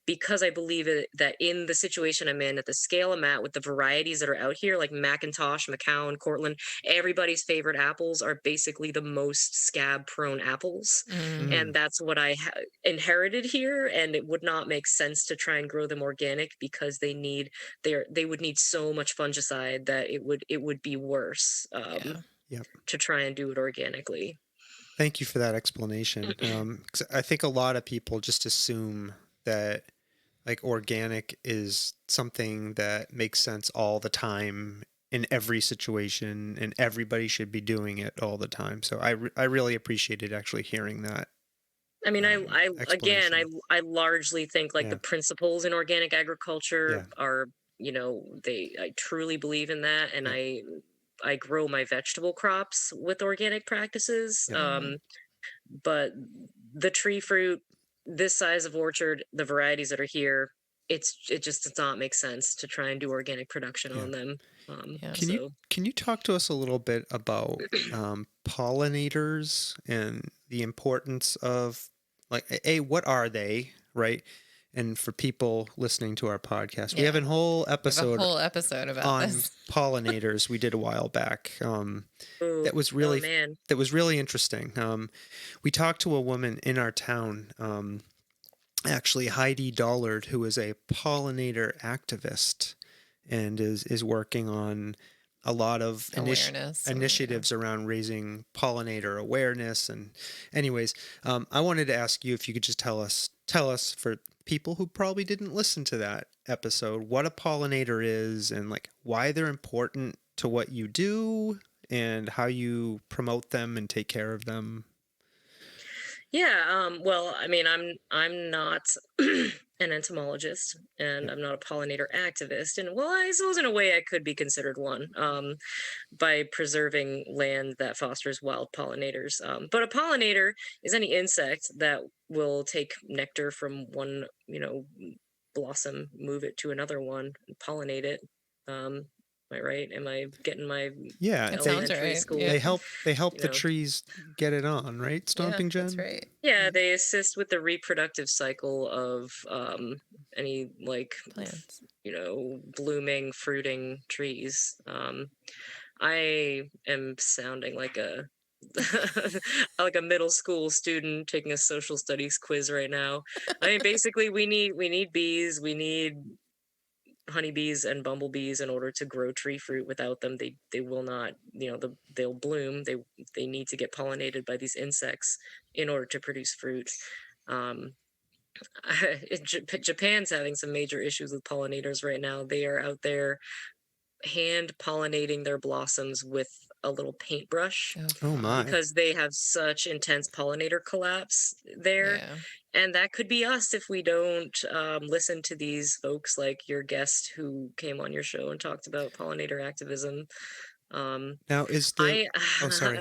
because I believe that in the situation I'm in, at the scale I'm at, with the varieties that are out here, like Macintosh, McCown, Cortland, everybody's favorite apples are basically the most scab-prone apples, Mm-hmm. Mm. and that's what I inherited here. And it would not make sense to try and grow them organic because they would need so much fungicide that it would be worse Yeah. Yep. to try and do it organically. Thank you for that explanation. 'Cause I think a lot of people just assume that like organic is something that makes sense all the time in every situation, and everybody should be doing it all the time. So I really appreciated actually hearing that I mean, I again, explanation. I largely think like the Yeah, principles in organic agriculture yeah, are, I truly believe in that, and yeah, I grow my vegetable crops with organic practices. yeah, But the tree fruit, this size of orchard, the varieties that are here, it just does not make sense to try and do organic production yeah. on them. Yeah. So Can you talk to us a little bit about pollinators and the importance of, like, what are they, right? And for people listening to our podcast, we have Yeah. a whole We have a episode whole episode about on this. pollinators we did a while back. ooh, That was oh really man. interesting. We talked to a woman in our town, actually Heidi Dollard, who is a pollinator activist and is working on a lot of Awareness. Yeah. initiatives around raising pollinator awareness. And anyways, I wanted to ask you if you could just tell us for people who probably didn't listen to that episode, what a pollinator is and like why they're important to what you do and how you promote them and take care of them. Yeah, well, I mean, I'm not an entomologist, and Yep. I'm not a pollinator activist, and well, I suppose in a way I could be considered one, by preserving land that fosters wild pollinators. But a pollinator is any insect that will take nectar from one, blossom, move it to another one, and pollinate it. Am I right? Am I getting my Yeah, It sounds elementary right. Yeah. school? they help You the know, trees get it on, right? Yeah, Stomping that's Jen? right. Yeah, they assist with the reproductive cycle of any like Plants. blooming, fruiting trees. I am sounding like a like a middle school student taking a social studies quiz right now. I mean, basically, we need bees, we need honeybees and bumblebees in order to grow tree fruit. Without them, they will not, they'll bloom. They need to get pollinated by these insects in order to produce fruit. Um, Japan's having some major issues with pollinators right now. They are out there hand pollinating their blossoms with a little paintbrush Oh Oh God. my. because they have such intense pollinator collapse there. Yeah. And that could be us if we don't listen to these folks like your guest who came on your show and talked about pollinator activism. Um, Now is the I oh sorry.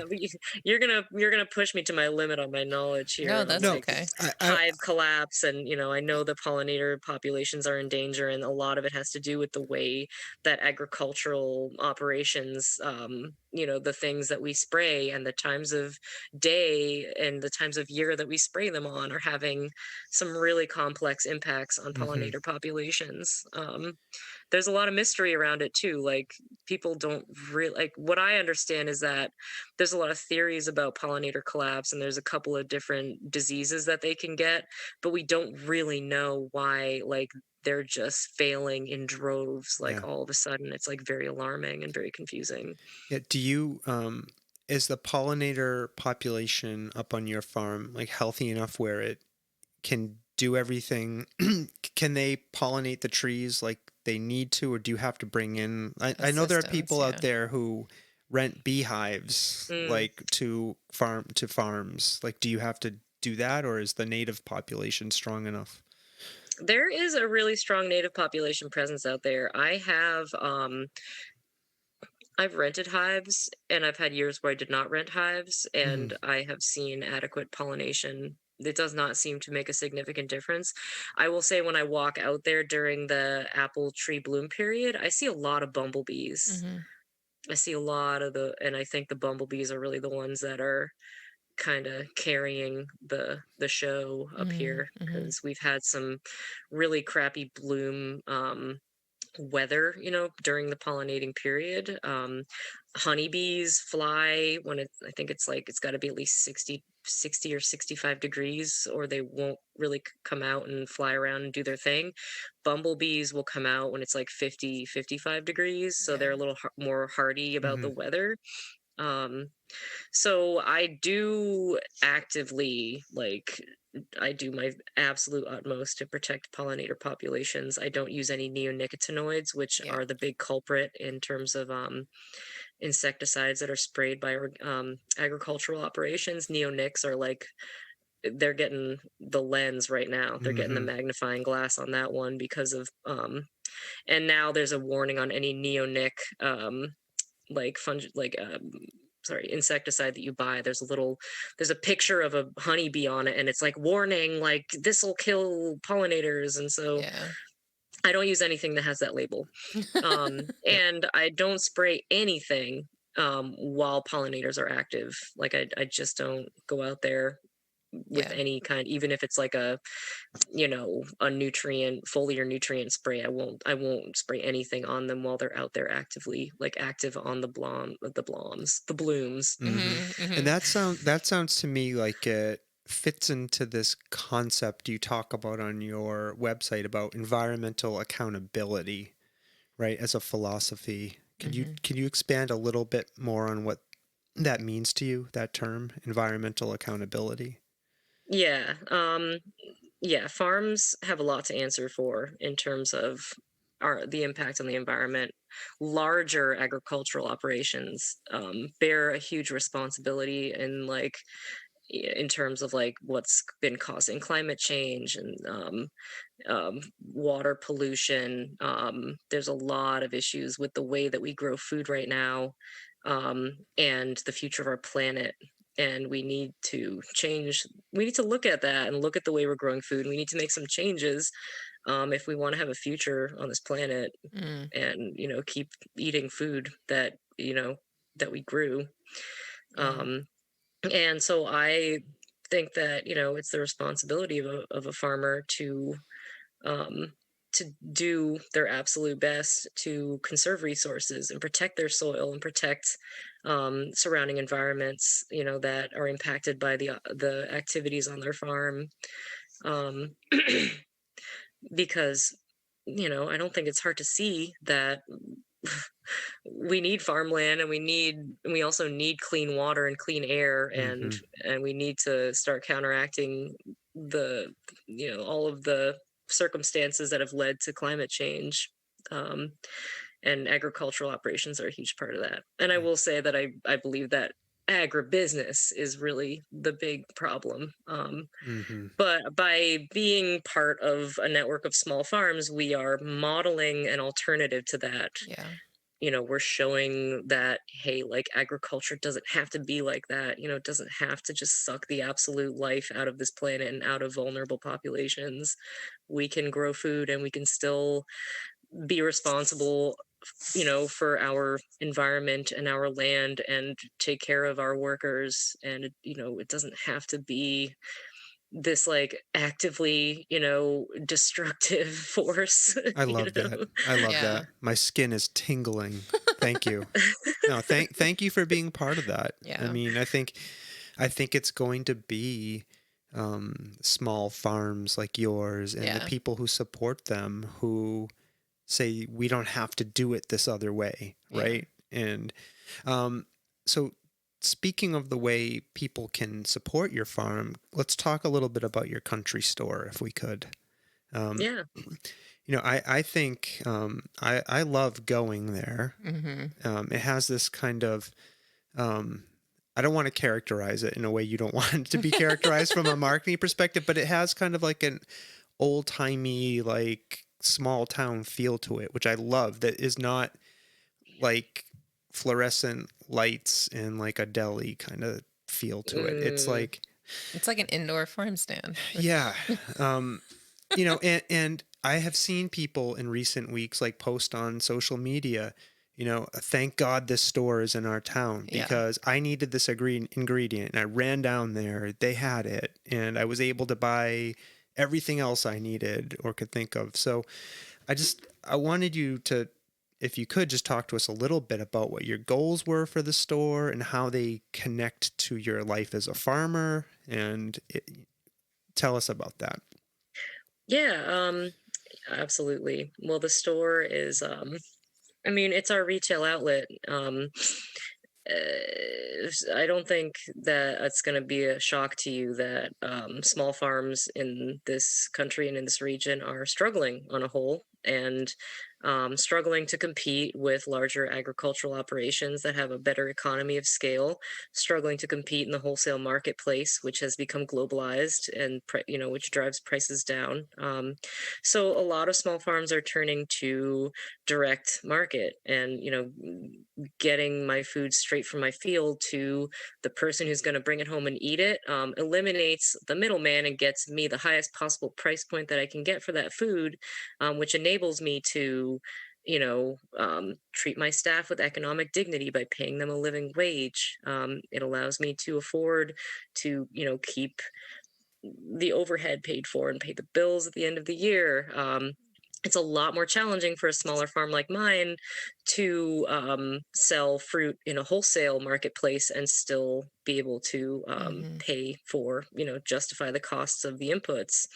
you're gonna push me to my limit on my knowledge here, No, and I'll that's No, say okay. I hive collapse, and I know the pollinator populations are in danger, and a lot of it has to do with the way that agricultural operations, the things that we spray and the times of day and the times of year that we spray them on are having some really complex impacts on mhm. pollinator populations. There's a lot of mystery around it too. Like people don't really like what I understand is that there's a lot of theories about pollinator collapse and there's a couple of different diseases that they can get, but we don't really know why like they're just failing in droves like Yeah. all of a sudden. It's like very alarming and very confusing. Yeah, do you is the pollinator population up on your farm like healthy enough where it can do everything? Can they pollinate the trees like they need to, or do you have to bring in I know there are Assistance. people out Yeah. there who rent beehives Mm. like to farms. Like do you have to do that, or is the native population strong enough? There is a really strong native population presence out there. I've rented hives and I've had years where I did not rent hives Mhm. and I have seen adequate pollination. It does not seem to make a significant difference. I will say when I walk out there during the apple tree bloom period, I see a lot of bumblebees. Mm-hmm. I see a lot of and I think the bumblebees are really the ones that are kind of carrying the show up here Mm-hmm. because we've had some really crappy bloom weather, during the pollinating period. Honeybees fly when I think it's like, it's got to be at least 60 or 65 degrees, or they won't really come out and fly around and do their thing. Bumblebees will come out when it's like 50, 55 degrees. So they're Yeah. a little more hardy about the Mhm. weather. So I do actively, like, I do my absolute utmost to protect pollinator populations. I don't use any neonicotinoids, which Yeah. are the big culprit in terms of insecticides that are sprayed by agricultural operations. Neonics are like, they're getting the lens right now. They're getting the Mm-hmm. magnifying glass on that one because of and now there's a warning on any neonic like sorry, insecticide that you buy. There's a picture of a honeybee on it, and it's like, warning, like, this will kill pollinators. And so Yeah. I don't use anything that has that label. And I don't spray anything while pollinators are active. Like, I just don't go out there with Yeah. any kind, even if it's like a nutrient, foliar nutrient spray. I won't spray anything on them while they're out there actively, like, active on the blooms. Mm-hmm. Hmm. And Hmm. that sounds to me like it fits into this concept you talk about on your website about environmental accountability, right? As a philosophy. Hmm. Can you expand a little bit more on what that means to you, that term, environmental accountability? Yeah. Yeah, farms have a lot to answer for in terms of the impact on the environment. Larger agricultural operations bear a huge responsibility in, like, in terms of, like, what's been causing climate change and water pollution. There's a lot of issues with the way that we grow food right now, and the future of our planet. And we need to change. We need to look at that and look at the way we're growing food. We need to make some changes if we want to have a future on this planet, Mm. and keep eating food that we grew. Yeah. Um, and so I think that it's the responsibility of a farmer um, to do their absolute best to conserve resources and protect their soil and protect surrounding environments, that are impacted by the activities on their farm. Um, because I don't think it's hard to see that we need farmland, and we also need clean water and clean air, and Mm-hmm. we need to start counteracting the all of the circumstances that have led to climate change. um, and agricultural operations are a huge part of that. And I will say that I believe that agribusiness is really the big problem. Mm-hmm. But by being part of a network of small farms, we are modeling an alternative to that. Yeah. We're showing that, hey, like, agriculture doesn't have to be like that. It doesn't have to just suck the absolute life out of this planet and out of vulnerable populations. We can grow food, and we can still be responsible, for our environment and our land, and take care of our workers. And it doesn't have to be this, like, actively destructive force. I love that. I love Yeah. that. My skin is tingling. Thank you. No, thank you for being part of that. I Yeah. mean, I think it's going to be small farms like yours and the Yeah. people who support them who say we don't have to do it this other way, Yeah. right? And um, so, speaking of the way people can support your farm, let's talk a little bit about your country store, if we could. Um, Yeah. I think I love going there. Hmm. It has this kind of um, I don't want to characterize it in a way you don't want it to be characterized from a marketing perspective, but it has kind of like an old timey, like small town feel to it, which I love. That is not like fluorescent lights and like a deli kind of feel to it. It's Mm, like, It's like an indoor farm stand. yeah, um, and I have seen people in recent weeks like post on social media, thank God this store is in our town Yeah. because I needed this ingredient and I ran down there, they had it, and I was able to buy everything else I needed or could think of. So I wanted you to, if you could, just talk to us a little bit about what your goals were for the store and how they connect to your life as a farmer, and tell us about that. yeah. Absolutely. Well, the store is, I mean, it's our retail outlet. I don't think that it's going to be a shock to you that small farms in this country and in this region are struggling on a whole, and struggling to compete with larger agricultural operations that have a better economy of scale, struggling to compete in the wholesale marketplace, which has become globalized and which drives prices down. So a lot of small farms are turning to direct market, and getting my food straight from my field to the person who's going to bring it home and eat it, eliminates the middleman and gets me the highest possible price point that I can get for that food, which enables me to treat my staff with economic dignity by paying them a living wage. It allows me to afford to keep the overhead paid for and pay the bills at the end of the year. It's a lot more challenging for a smaller farm like mine to sell fruit in a wholesale marketplace and still be able to Mm-hmm. pay for, justify the costs of the inputs.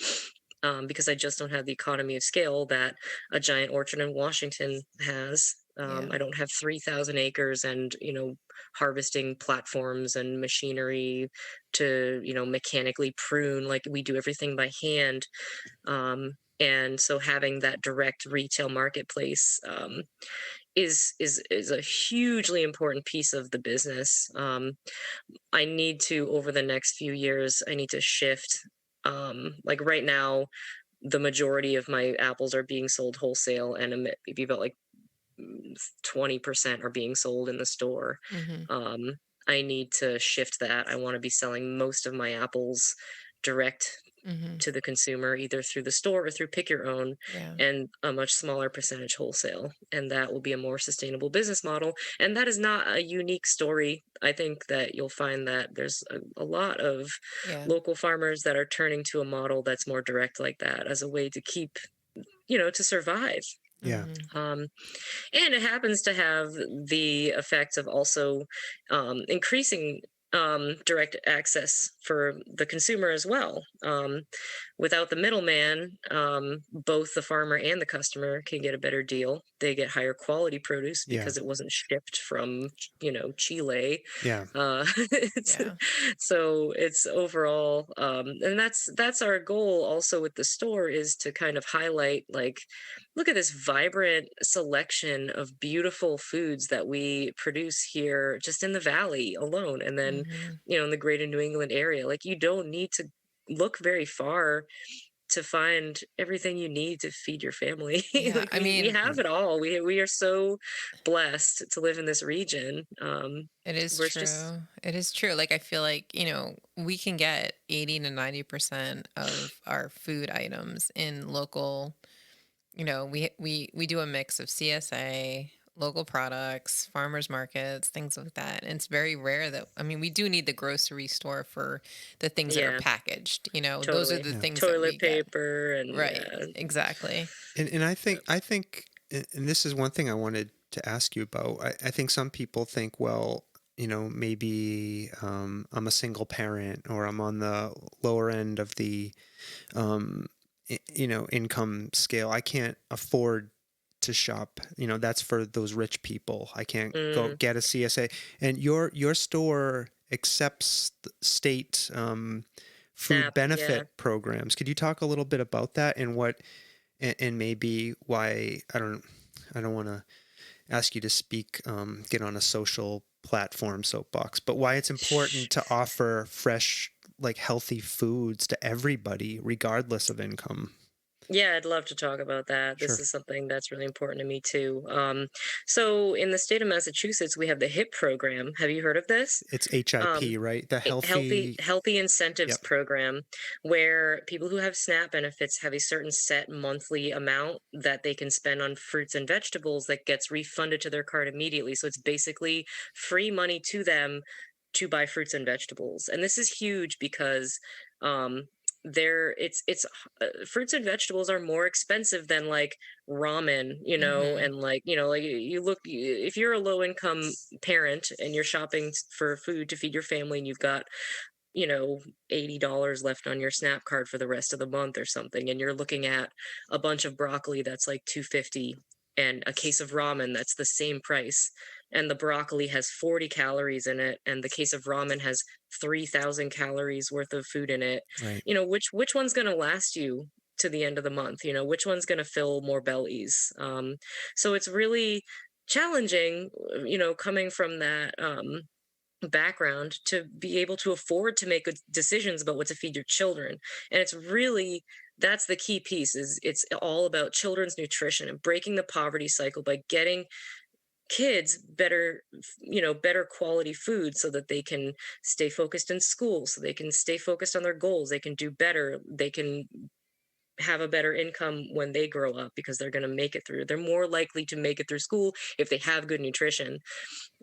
Because I just don't have the economy of scale that a giant orchard in Washington has. Yeah. I don't have 3,000 acres and, harvesting platforms and machinery to, mechanically prune. Like, we do everything by hand. And so having that direct retail marketplace is a hugely important piece of the business. I need to, over the next few years, I need to shift. Like right now, the majority of my apples are being sold wholesale, and maybe about like 20% are being sold in the store. Mm-hmm. Um, I need to shift that. I want to be selling most of my apples direct Mm-hmm. to the consumer, either through the store or through pick your own, Yeah. and a much smaller percentage wholesale. And that will be a more sustainable business model. And that is not a unique story. I think that you'll find that there's a lot of Yeah. local farmers that are turning to a model that's more direct like that as a way to keep, to survive. Yeah. Mm-hmm. And it happens to have the effect of also increasing direct access for the consumer as well. Without the middleman, both the farmer and the customer can get a better deal. They get higher quality produce Yeah. because it wasn't shipped from, Chile. Yeah. Yeah. So it's overall, and that's our goal also with the store, is to kind of highlight, like, look at this vibrant selection of beautiful foods that we produce here just in the valley alone, and then Mm-hmm. in the greater New England area. Like, you don't need to look very far to find everything you need to feed your family. Yeah. Like, I we mean, have it all. We are so blessed to live in this region, it is where it's just true. It is true. Like I feel like, we can get 80 to 90% of our food items in local, we do a mix of CSA, local products, farmers markets, things like that. And it's very rare that, I mean, we do need the grocery store for the things that are yeah, packaged, those are totally. the Yeah. things that we Toilet get. paper and Right. yeah. Exactly. And I think, and this is one thing I wanted to ask you about. I think some people think, well, maybe I'm a single parent, or I'm on the lower end of the um, income scale. I can't afford to shop. That's for those rich people. I can't go Mm, get a CSA. And your store accepts state food SNAP, yeah. benefit programs. Could you talk a little bit about that, and what, and maybe why? I don't want to ask you to speak, get on a social platform soapbox, but why it's important to offer fresh, like healthy foods to everybody, regardless of income. Yeah, I'd love to talk about that. This Sure. is something that's really important to me too. So in the state of Massachusetts, we have the HIP program. Have you heard of this? It's Um, HIP, right? The healthy healthy. healthy incentives Yep. program, where people who have SNAP benefits have a certain set monthly amount that they can spend on fruits and vegetables that gets refunded to their card immediately. So it's basically free money to them to buy fruits and vegetables. And this is huge because um it's fruits and vegetables are more expensive than like ramen, Mm-hmm. and like, like you look, if you're a low income parent and you're shopping for food to feed your family, and you've got, $80 left on your SNAP card for the rest of the month or something, and you're looking at a bunch of broccoli that's like 250, and a case of ramen that's the same price, and the broccoli has 40 calories in it, and the case of ramen has 3,000 calories worth of food in it. Right. Which one's going to last you to the end of the month? Which one's going to fill more bellies? So it's really challenging, coming from that background, to be able to afford to make good decisions about what to feed your children. And it's really, that's the key piece, is it's all about children's nutrition and breaking the poverty cycle by getting kids better quality food, so that they can stay focused in school, so they can stay focused on their goals, they can do better, they can have a better income when they grow up, because they're going to make it through, they're more likely to make it through school if they have good nutrition.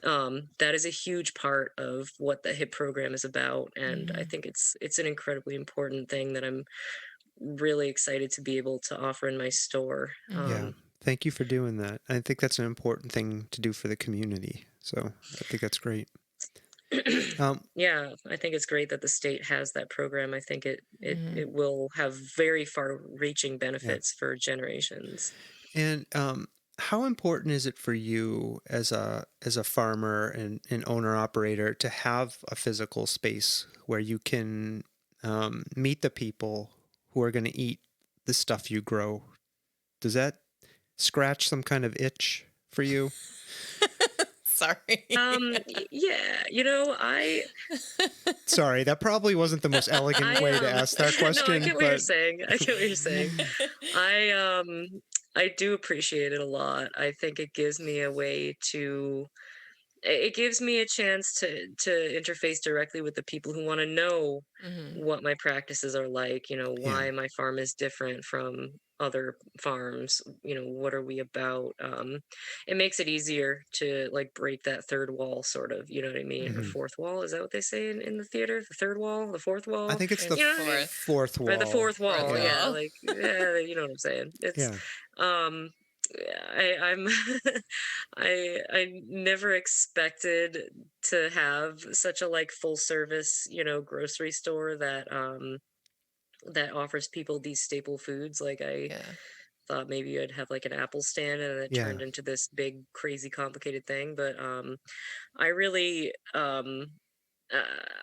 That is a huge part of what the HIP program is about, and I think it's an incredibly important thing that I'm really excited to be able to offer in my store. Yeah. Thank you for doing that. I think that's an important thing to do for the community. So I think that's great. Yeah, I think it's great that the state has that program. I think it will have very far-reaching benefits for generations. And how important is it for you as a farmer and an owner operator to have a physical space where you can meet the people who are going to eat the stuff you grow? Does that scratch some kind of itch for you? Sorry. Yeah, I Sorry, that probably wasn't the most elegant way to ask that question. No, I get what you're but saying. I get what you're saying. I do appreciate it a lot. I think it gives me a way to it gives me a chance to interface directly with the people who want to know what my practices are like, yeah, why my farm is different from other farms, what are we about. It makes it easier to like break that third wall, sort of, you know what I mean, or fourth wall, is that what they say in the theater, the third wall, the fourth I wall, think it's the you know what I mean? fourth Or the wall. fourth wall, Fourth yeah, wall. like, yeah, you know what I'm saying. It's Yeah. um I'm I never expected to have such a like full service, grocery store that offers people these staple foods. Like, I Yeah. thought maybe I'd have like an apple stand, and it Yeah. turned into this big crazy complicated thing. But I really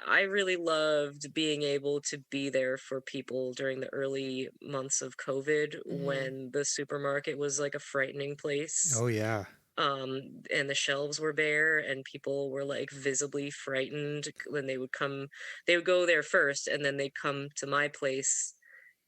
I really loved being able to be there for people during the early months of COVID, when the supermarket was like a frightening place. Oh yeah. And the shelves were bare, and people were like visibly frightened when they would go there first, and then they'd come to my place,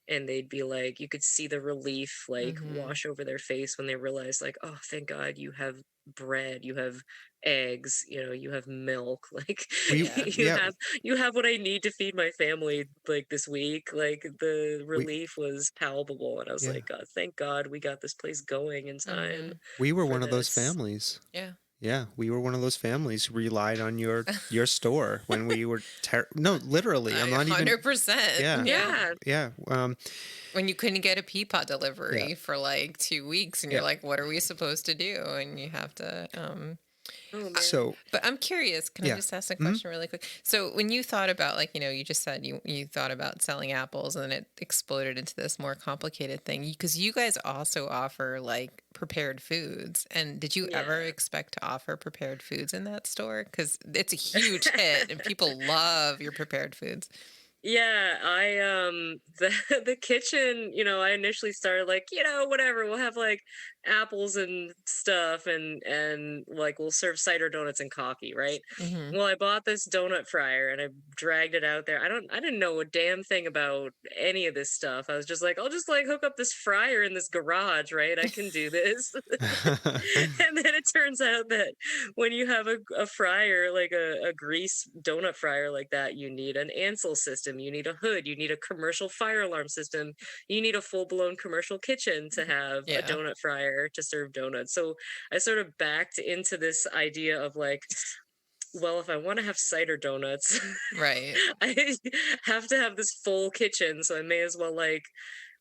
and they'd be like, you could see the relief like wash over their face when they realized, like, oh, thank God you have bread, you have eggs, you have milk, like, We Yeah. you yeah, have you have what I need to feed my family like this week. Like, the we relief was palpable, and I was yeah. like, God, thank God we got this place going in time We were for one of those this. families. Yeah. Yeah, we were one of those families who relied on your store when we were no, literally. I'm not even 100%. yeah. Yeah. Yeah. When you couldn't get a Peapod Yeah. delivery for like 2 weeks, and Yeah. you're like, what are we supposed to do? And you have to Oh man. So, But I'm curious, can I yeah. just ask a question really quick? So when you thought about, like, you just said you thought about selling apples, and then it exploded into this more complicated thing, because you guys also offer like prepared foods. And did you ever Yeah. expect to offer prepared foods in that store? Because it's a huge hit and people love your prepared foods. Yeah, the the kitchen, I initially started like, whatever, we'll have like apples and stuff, and like we'll serve cider donuts and coffee, right? Mm-hmm. Well, I bought this donut fryer, and I dragged it out there. I didn't know a damn thing about any of this stuff. I was just like, I'll just like hook up this fryer in this garage, right? I can do this. And then it turns out that when you have a fryer, like a grease donut fryer like that, you need an Ansel system, you need a hood, you need a commercial fire alarm system, you need a full-blown commercial kitchen to have a Yeah. donut fryer to serve donuts. So I sort of backed into this idea of like, well, if I want to have cider donuts, Right. I have to have this full kitchen, so I may as well like,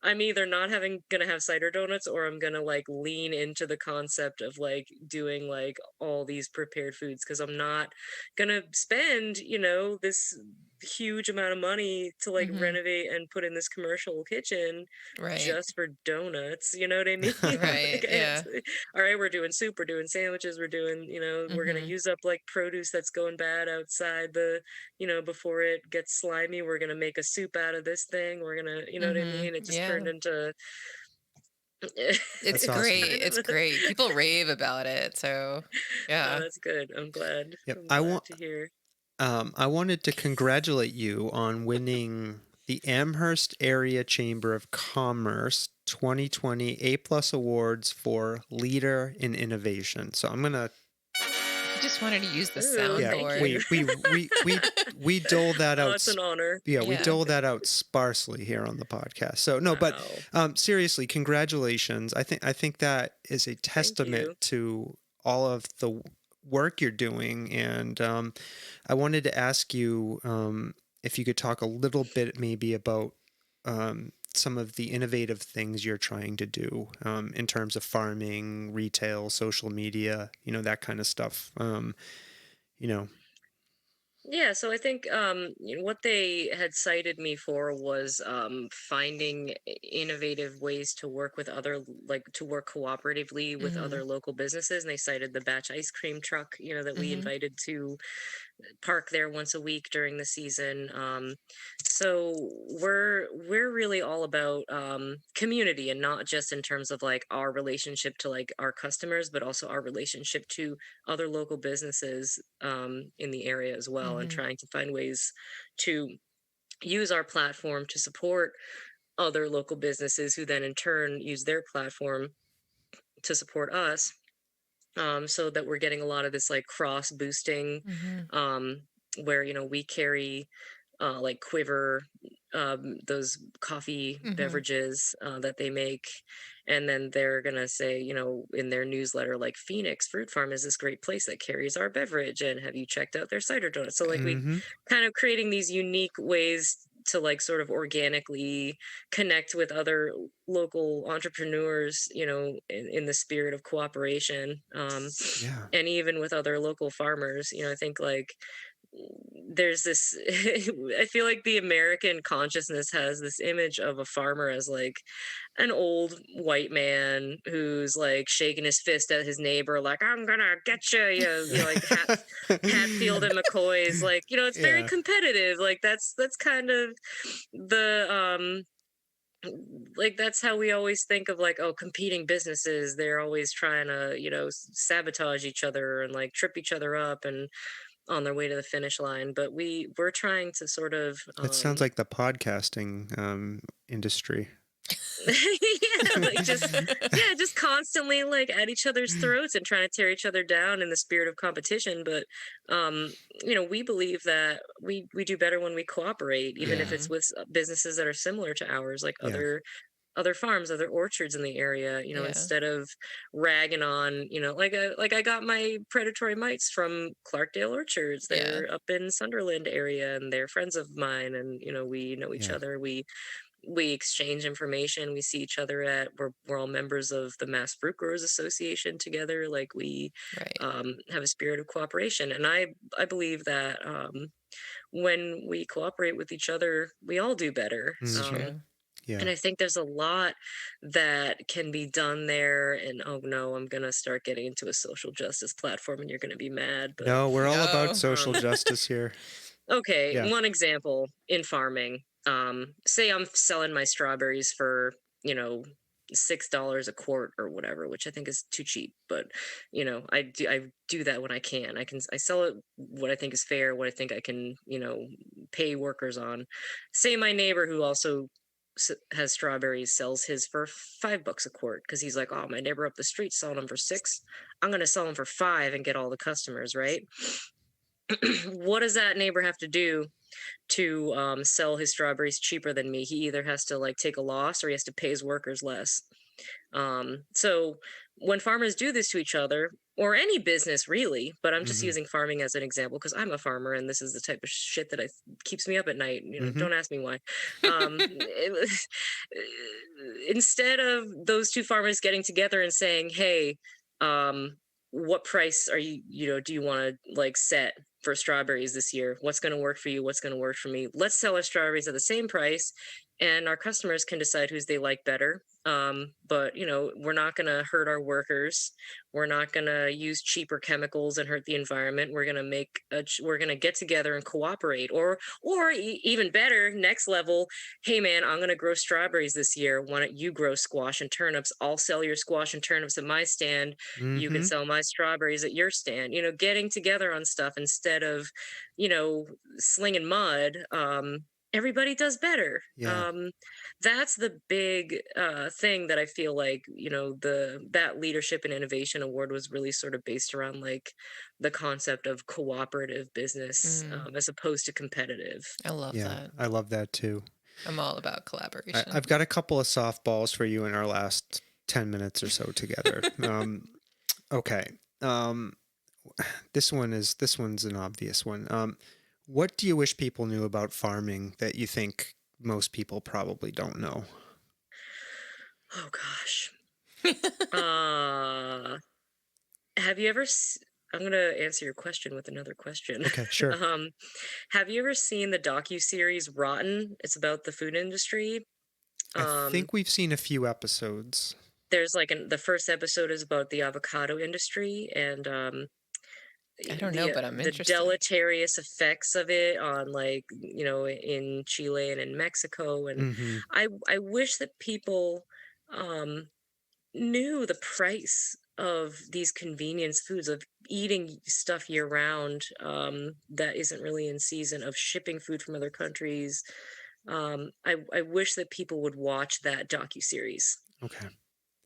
I'm either not gonna have cider donuts, or I'm gonna like lean into the concept of like doing like all these prepared foods, because I'm not gonna spend, this huge amount of money to like Mm-hmm. renovate and put in this commercial kitchen Right. just for donuts. You know what I mean? Right. Like, Yeah. all right, we're doing soup, we're doing sandwiches, we're doing, we're gonna Mm-hmm. use up like produce that's going bad outside the, before it gets slimy, we're gonna make a soup out of this thing. We're gonna, you know what I Mm-hmm. mean? It just Yeah. turned into It's That's it's awesome. great. kind of It's great. People rave about it. So, oh, yeah. that's good. I'm glad. Yep. I'm glad to hear. I wanted to congratulate you on winning the Amherst Area Chamber of Commerce 2020 A Plus Awards for Leader in Innovation. So I'm gonna, He just wanted to use the Ooh, yeah, thank you. soundboard. we dole that Oh, out. it's an honor. Yeah, we Yeah. dole that out sparsely here on the podcast. So no, but Wow. seriously, congratulations. I think that is a Thank testament you. to all of the work you're doing, and I wanted to ask you if you could talk a little bit maybe about some of the innovative things you're trying to do in terms of farming, retail, social media, that kind of stuff. You know. Yeah, so I think what they had cited me for was finding innovative ways to work with other, like to work cooperatively with Mm-hmm. other local businesses. And they cited the batch ice cream truck, that we Mm-hmm. invited to park there once a week during the season. So we're really all about community, and not just in terms of like our relationship to like our customers, but also our relationship to other local businesses in the area as well, and Mm-hmm. trying to find ways to use our platform to support other local businesses who then in turn use their platform to support us, so that we're getting a lot of this like cross boosting, Mm-hmm. um, where we carry like Quiver, those coffee Mm-hmm. beverages that they make, and then they're gonna say, in their newsletter, like Phoenix Fruit Farm is this great place that carries our beverage, and have you checked out their cider donuts? So like we Mm-hmm. kind of creating these unique ways to like sort of organically connect with other local entrepreneurs, in the spirit of cooperation, Yeah. and even with other local farmers. I think like there's this I feel like the American consciousness has this image of a farmer as like an old white man who's like shaking his fist at his neighbor, like I'm gonna get you, like Hatfield and McCoy's, like, it's very Yeah. competitive. Like that's kind of the like that's how we always think of like, oh, competing businesses, they're always trying to, sabotage each other and like trip each other up and on their way to the finish line. But we're trying to sort of That sounds like the podcasting industry. yeah, like just constantly like at each other's throats and trying to tear each other down in the spirit of competition. But we believe that we do better when we cooperate, even if Yeah. it's with businesses that are similar to ours, like Yeah. other farms, other orchards in the area, Yeah. instead of ragging on, like I got my predatory mites from Clarkdale Orchards. Yeah. They're up in Sunderland area, and they're friends of mine, and we know each Yeah. other. We exchange information. We see each other we're all members of the Mass Fruit Growers Association together. Like we Right. have a spirit of cooperation, and I believe that when we cooperate with each other, we all do better. It's Mm-hmm. true. Yeah. And I think there's a lot that can be done there. And oh no, I'm gonna start getting into a social justice platform, and you're gonna be mad. But No, we're all about No. social justice here. okay, Yeah. one example in farming. Say I'm selling my strawberries for, $6 a quart or whatever, which I think is too cheap. But I do that when I can. I sell it what I think is fair, what I think I can, pay workers on. Say my neighbor who also has strawberries sells his for $5 a quart because he's like, oh, my neighbor up the street selling them for 6. I'm gonna sell them for 5 and get all the customers, right? What does that neighbor have to do to sell his strawberries cheaper than me? He either has to like take a loss or he has to pay his workers less. So when farmers do this to each other, or any business really, but I'm just Mm-hmm. using farming as an example because I'm a farmer and this is the type of shit that keeps me up at night. Mm-hmm. Don't ask me why. Instead of those two farmers getting together and saying, "Hey, what price are do you want to like set for strawberries this year? What's going to work for you? What's going to work for me? Let's sell our strawberries at the same price, and our customers can decide whose they like better. But we're not going to hurt our workers. We're not going to use cheaper chemicals and hurt the environment. We're going to we're going to get together and cooperate, or even better, next level. Hey man, I'm going to grow strawberries this year. Why don't you grow squash and turnips? I'll sell your squash and turnips at my stand. You can Mm-hmm. sell my strawberries at your stand. Getting together on stuff instead of slinging mud. Everybody does better. Yeah. That's the big thing that I feel like that leadership and innovation award was really sort of based around, like the concept of cooperative business, as opposed to competitive. I love Yeah. that. I love that too. I'm all about collaboration. I've got a couple of softballs for you in our last 10 minutes or so together. Okay. This one's an obvious one. What do you wish people knew about farming that you think most people probably don't know? Oh gosh. Have you ever I'm going to answer your question with another question. Okay, sure. Have you ever seen the docu-series Rotten? It's about the food industry. I think we've seen a few episodes. There's like the first episode is about the avocado industry and I don't know, but I'm the interested. deleterious effects of it on, like, in Chile and in Mexico. And Mm-hmm. I wish that people knew the price of these convenience foods, of eating stuff year round, that isn't really in season, of shipping food from other countries. I wish that people would watch that docu-series. Okay.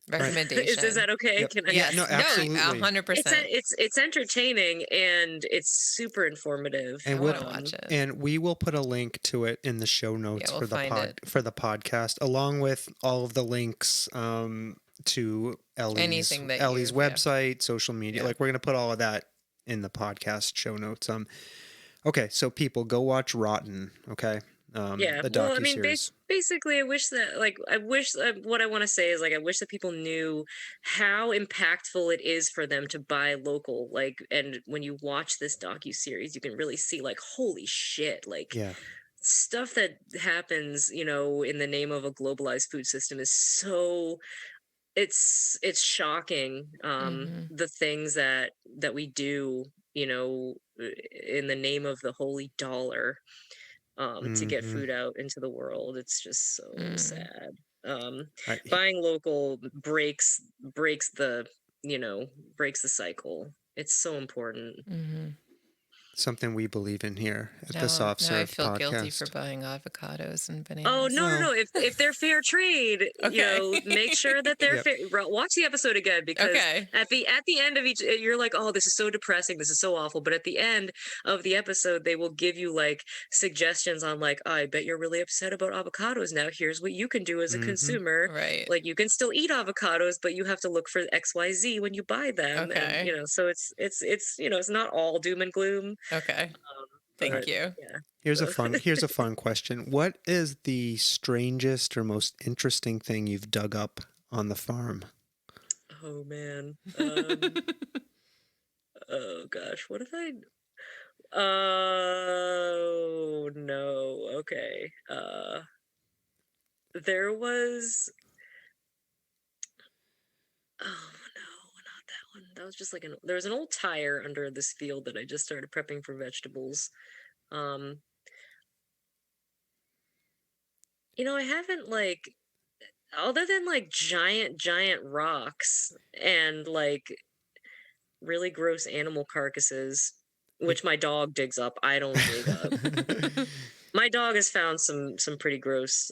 Recommendation. Is that okay? Yep. Can I? Yes. No, absolutely. 100%. It's entertaining and it's super informative. And I want to watch it. And we will put a link to it in the show notes Yeah, for the find it. for the podcast, along with all of the links to Ellie's website, social media. Yeah. Like, we're gonna put all of that in the podcast show notes. Okay, so people go watch Rotten. Okay. Yeah. The Well, I mean, docuseries. basically, I wish that, like, what I want to say is, like, I wish that people knew how impactful it is for them to buy local. Like, and when you watch this docu-series, you can really see, like, holy shit, like, Yeah. stuff that happens, in the name of a globalized food system is so, it's shocking. The things that we do, in the name of the holy dollar. To get food out into the world. It's just so sad. Buying local breaks the cycle. It's so important. Something we believe in here at the Soft Now Serve I feel podcast. guilty for buying avocados and bananas. Oh no! If they're fair trade, Okay. make sure that they're Yep. fair. Watch the episode again, because Okay. at the end of each, you're like, oh, this is so depressing, this is so awful. But at the end of the episode, they will give you, like, suggestions on, like, oh, I bet you're really upset about avocados. Now here's what you can do as a consumer. Right. Like, you can still eat avocados, but you have to look for XYZ when you buy them. Okay. And so it's it's not all doom and gloom. Okay. Thank you. Yeah. Here's a fun question. What is the strangest or most interesting thing you've dug up on the farm? Oh man. Oh gosh, what if I? Oh no. Okay. There was. Oh no, not that one. That was just like there was an old tire under this field that I just started prepping for vegetables. I haven't, like, other than, like, giant rocks and, like, really gross animal carcasses, which my dog digs up. I don't dig up. My dog has found some pretty gross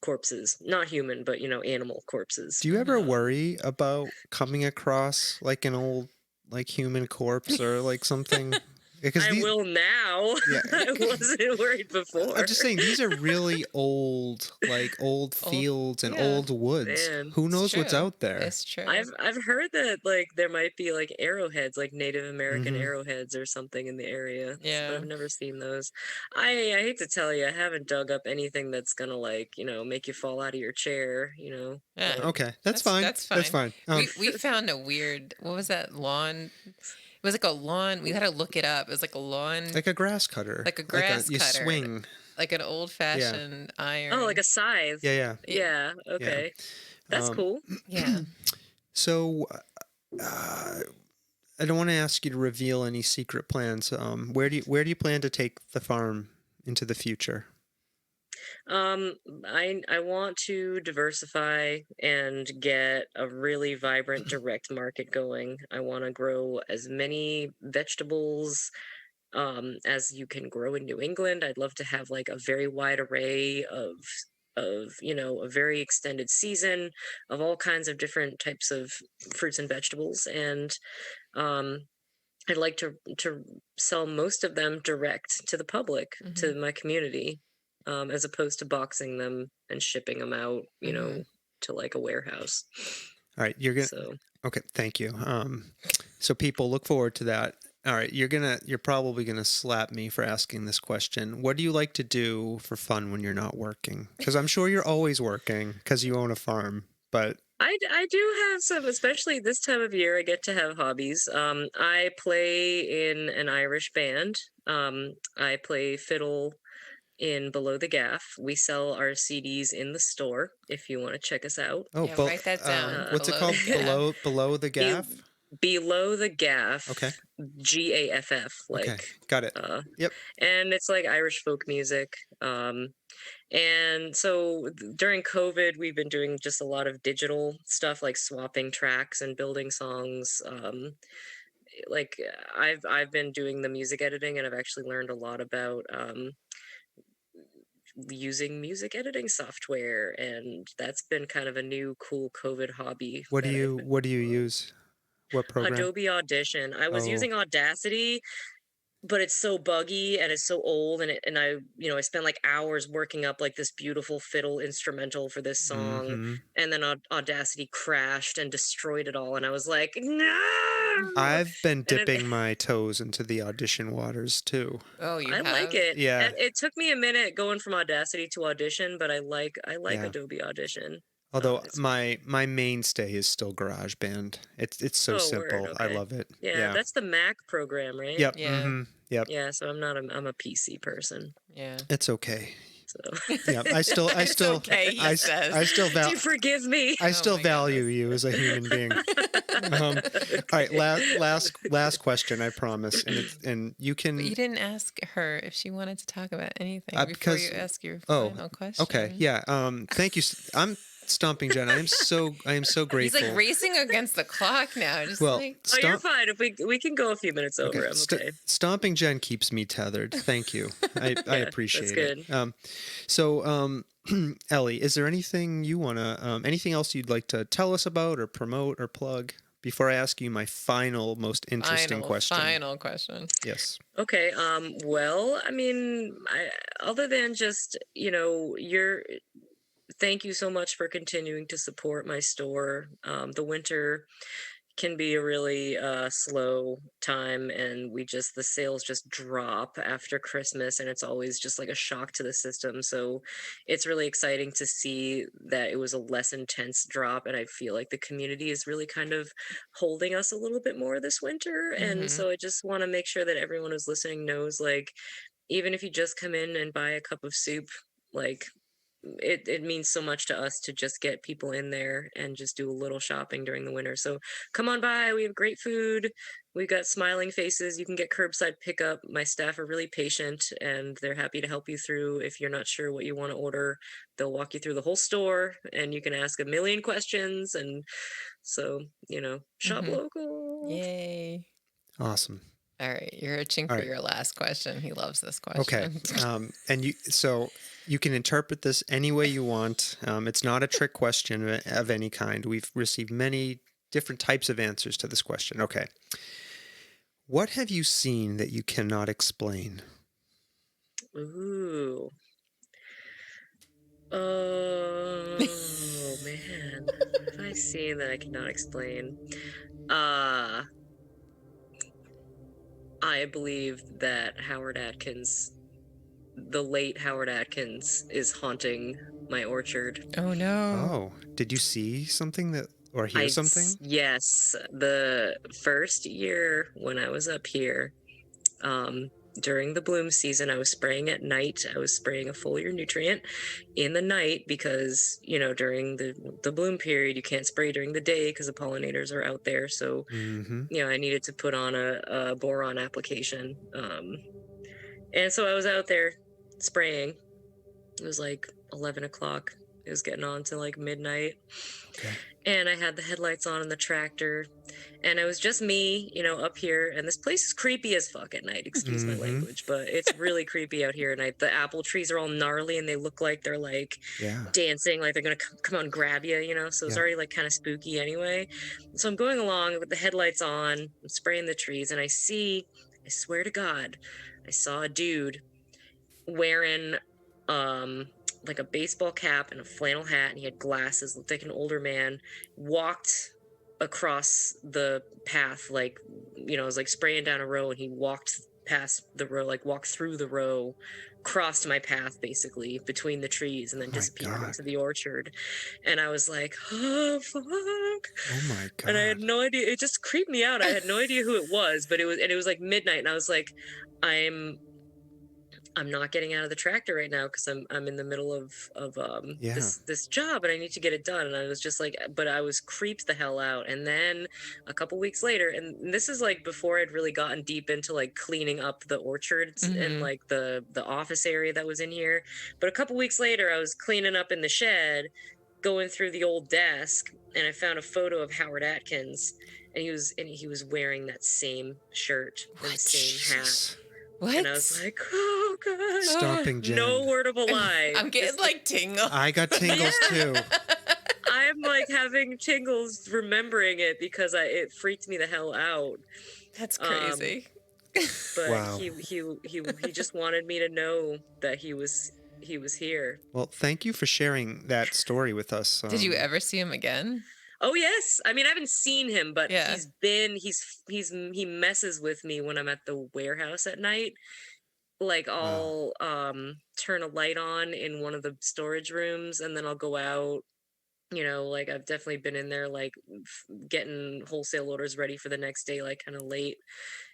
corpses, not human, but animal corpses. Do you ever worry about coming across, like, an old, like, human corpse or, like, something Because I will now. Yeah. I wasn't worried before. I'm just saying these are really old, like old fields and yeah. old woods. Man. Who It's knows what's true. out there? It's true. I've heard that like there might be like arrowheads, like Native American Mhm. arrowheads or something in the area. Yeah. But I've never seen those. I hate to tell you, I haven't dug up anything that's gonna like, make you fall out of your chair, Yeah. but Okay, that's fine. That's fine. That's fine. We found a weird. What was that lawn? It was like a lawn. We had to look it up. It was like a lawn, like a grass cutter. like a grass you cutter. swing. like an old fashioned iron. oh, like a scythe. Yeah. Yeah, okay. That's Um, cool. Yeah. So, I don't want to ask you to reveal any secret plans. Where do you plan to take the farm into the future? I want to diversify and get a really vibrant direct market going. I want to grow as many vegetables as you can grow in New England. I'd love to have like a very wide array of a very extended season of all kinds of different types of fruits and vegetables, and um I'd like to sell most of them direct to the public, to my community, as opposed to boxing them and shipping them out, to like a warehouse. All right, you're gonna. So Okay, thank you. So people look forward to that. All right, you're probably gonna slap me for asking this question. What do you like to do for fun when you're not working? Because I'm sure you're always working because you own a farm. But I do have some, especially this time of year. I get to have hobbies. I play in an Irish band. I play fiddle in Below the Gaff. We sell our CDs in the store if you want to check us out. Yeah, write that down. What's it Below called? the Gaff. Below the gaff. Below the Gaff. Okay. GAFF. Okay, got it. Yep. And it's like Irish folk music. And so during COVID, we've been doing just a lot of digital stuff, like swapping tracks and building songs. Like I've been doing the music editing, and I've actually learned a lot about using music editing software, and that's been kind of a new cool COVID hobby. What do you use? What program? Adobe Audition. I was Oh. using Audacity, but it's so buggy and it's so old, and I spent like hours working up like this beautiful fiddle instrumental for this song, Mhm. and then Audacity crashed and destroyed it all, and I was like, no. I've been And dipping my toes into the Audition waters too. Oh, you I have? like it. Yeah. And it took me a minute going from Audacity to Audition, but I like Yeah. Adobe Audition. Although it's- my mainstay is still GarageBand. It's so Oh, simple. word, I okay. love it. Yeah, that's the Mac program, right? Yep. Yeah. mhm, Yep. Yeah, so I'm a PC person. Yeah. It's okay. So Yeah. I still okay, he I says. still do you value forgive me? I Oh still my value you as a human being. All right, last question, I promise, and you can. But you didn't ask her if she wanted to talk about anything before because- you ask your oh, final question. Okay, yeah. Thank you. I'm Stomping Jen. I am so He's grateful. like racing against the clock now. Just Well, like, Oh, you're fine. If we can go a few minutes over, Okay, I'm okay. Stomping Jen keeps me tethered. Thank you. I appreciate that's it. So, Ellie, is there anything you wanna, anything else you'd like to tell us about or promote or plug before I ask you my most interesting question? Final question. Yes. Okay. Well, I mean, other than just thank you so much for continuing to support my store. The winter can be a really slow time, and the sales just drop after Christmas, and it's always just like a shock to the system. So it's really exciting to see that it was a less intense drop, and I feel like the community is really kind of holding us a little bit more this winter. And so I just want to make sure that everyone who's listening knows, like, even if you just come in and buy a cup of soup, like, it means so much to us to just get people in there and just do a little shopping during the winter. So come on by. We have great food. We've got smiling faces. You can get curbside pickup. My staff are really patient, and they're happy to help you through. If you're not sure what you want to order, they'll walk you through the whole store, and you can ask a million questions. And so, shop local. Yay. Awesome. All right. You're itching All for right. your last question. He loves this Okay. question. And you can interpret this any way you want. It's not a trick question of any kind. We've received many different types of answers to this question. Okay. What have you seen that you cannot explain? Ooh. Oh man, what have I seen that I cannot explain? Uh, I believe that the late Howard Atkins, is haunting my orchard. Oh no. Oh, did you see something that, or hear something? Yes, the first year when I was up here, during the bloom season, I was spraying at night. I was spraying a foliar nutrient in the night because, during the bloom period, you can't spray during the day because the pollinators are out there. So, Mm-hmm. I needed to put on a boron application. And so I was out there spraying. It was like 11 o'clock. It was getting on to like midnight. Okay. And I had the headlights on in the tractor. And it was just me, up here. And this place is creepy as fuck at night. Excuse my language, but it's really creepy out here at night. The apple trees are all gnarly and they look like they're like dancing, like they're going to come out and grab you, So it's already like kind of spooky anyway. So I'm going along with the headlights on, I'm spraying the trees, and I swear to God, I saw a dude wearing like a baseball cap and a flannel hat, and he had glasses, looked like an older man, walked across the path, like, I was like spraying down a row, and he walked past the row, like walked through the row, crossed my path basically between the trees, and then disappeared into the orchard. And I was like, oh fuck. Oh my God. And I had no idea. It just creeped me out. I had no idea who it was, but it was like midnight, and I was like, I'm not getting out of the tractor right now because I'm in the middle of this job, and I need to get it done. And I was just like, but I was creeped the hell out. And then a couple weeks later, and this is like before I'd really gotten deep into like cleaning up the orchards and like the office area that was in here. But a couple weeks later, I was cleaning up in the shed, going through the old desk, and I found a photo of Howard Atkins, and he was wearing that same shirt and the same hat. What? And I was like, oh God. Stomping Jen. No word of a lie. I'm getting like tingles. I got tingles too. I'm like having tingles remembering it because it freaked me the hell out. That's crazy. But wow. he just wanted me to know that he was here. Well, thank you for sharing that story with us. Did you ever see him again? Oh yes, I mean I haven't seen him, but he messes with me when I'm at the warehouse at night. Like I'll turn a light on in one of the storage rooms, and then I'll go out. Like I've definitely been in there, like getting wholesale orders ready for the next day, like kind of late.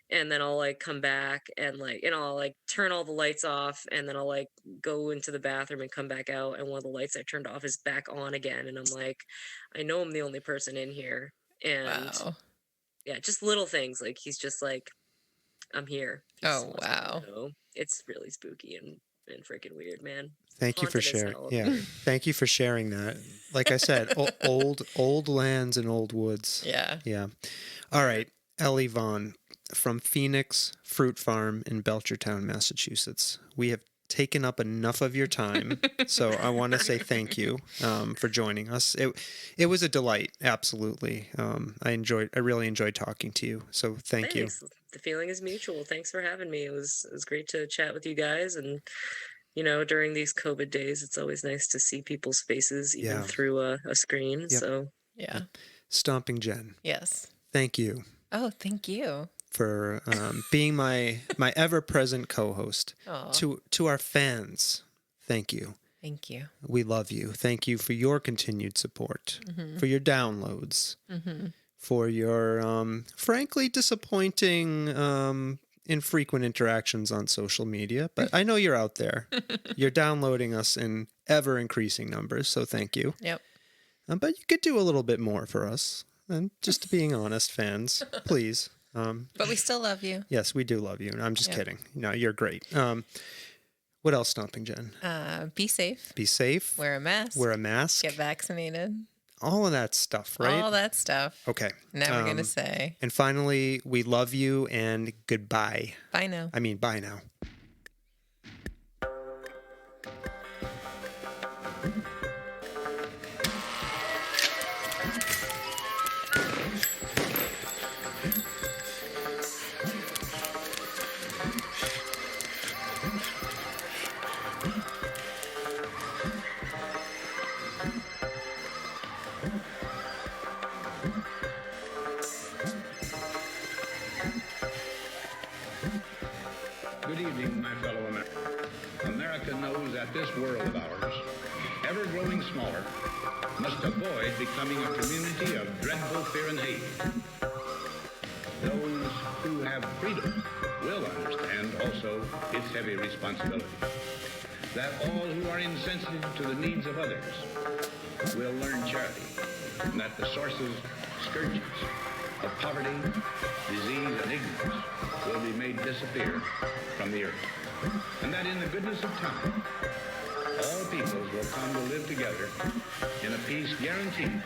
And then I'll like come back and like, I'll like turn all the lights off, and then I'll like go into the bathroom and come back out, and one of the lights I turned off is back on again. And I'm like, I know I'm the only person in here. And yeah, just little things. Like he's just like, I'm here. Oh, wow. It's really spooky and freaking weird, man. Thank you for sharing. Yeah. Thank you for sharing that. Like I said, old lands and old woods. Yeah. Yeah. All right. Elly Vaughan from Phoenix Fruit Farm in Belchertown, Massachusetts. We have taken up enough of your time, so I want to say thank you for joining us. It was a delight, absolutely. I really enjoyed talking to you, so thank you. The feeling is mutual. Thanks for having me. It was great to chat with you guys, and during these COVID days, it's always nice to see people's faces even through a screen. Yep. So yeah. Stomping Jen. Yes. Thank you. Oh, thank you for being my ever-present co-host. To our fans, thank you. Thank you. We love you. Thank you for your continued support, for your downloads, for your frankly disappointing infrequent interactions on social media. But I know you're out there. You're downloading us in ever-increasing numbers, so thank you. Yep. But you could do a little bit more for us. And just being honest, fans, please. But we still love you. Yes, we do love you. I'm just kidding. No, you're great. What else, Stomping Jen? Be safe. Be safe. Wear a mask. Wear a mask. Get vaccinated. All of that stuff, right? All that stuff. Okay. Now we're going to say. And finally, we love you and goodbye. Bye now. I mean, bye now. Good evening, my fellow Americans. America knows that this world of ours, ever growing smaller, must avoid becoming a community of dreadful fear and hate. Those who have freedom will understand also its heavy responsibility. That all who are insensitive to the needs of others will learn charity, and that the sources, scourges of poverty, disease, and ignorance will be made disappear from the earth. And that in the goodness of time, all peoples will come to live together in a peace guaranteed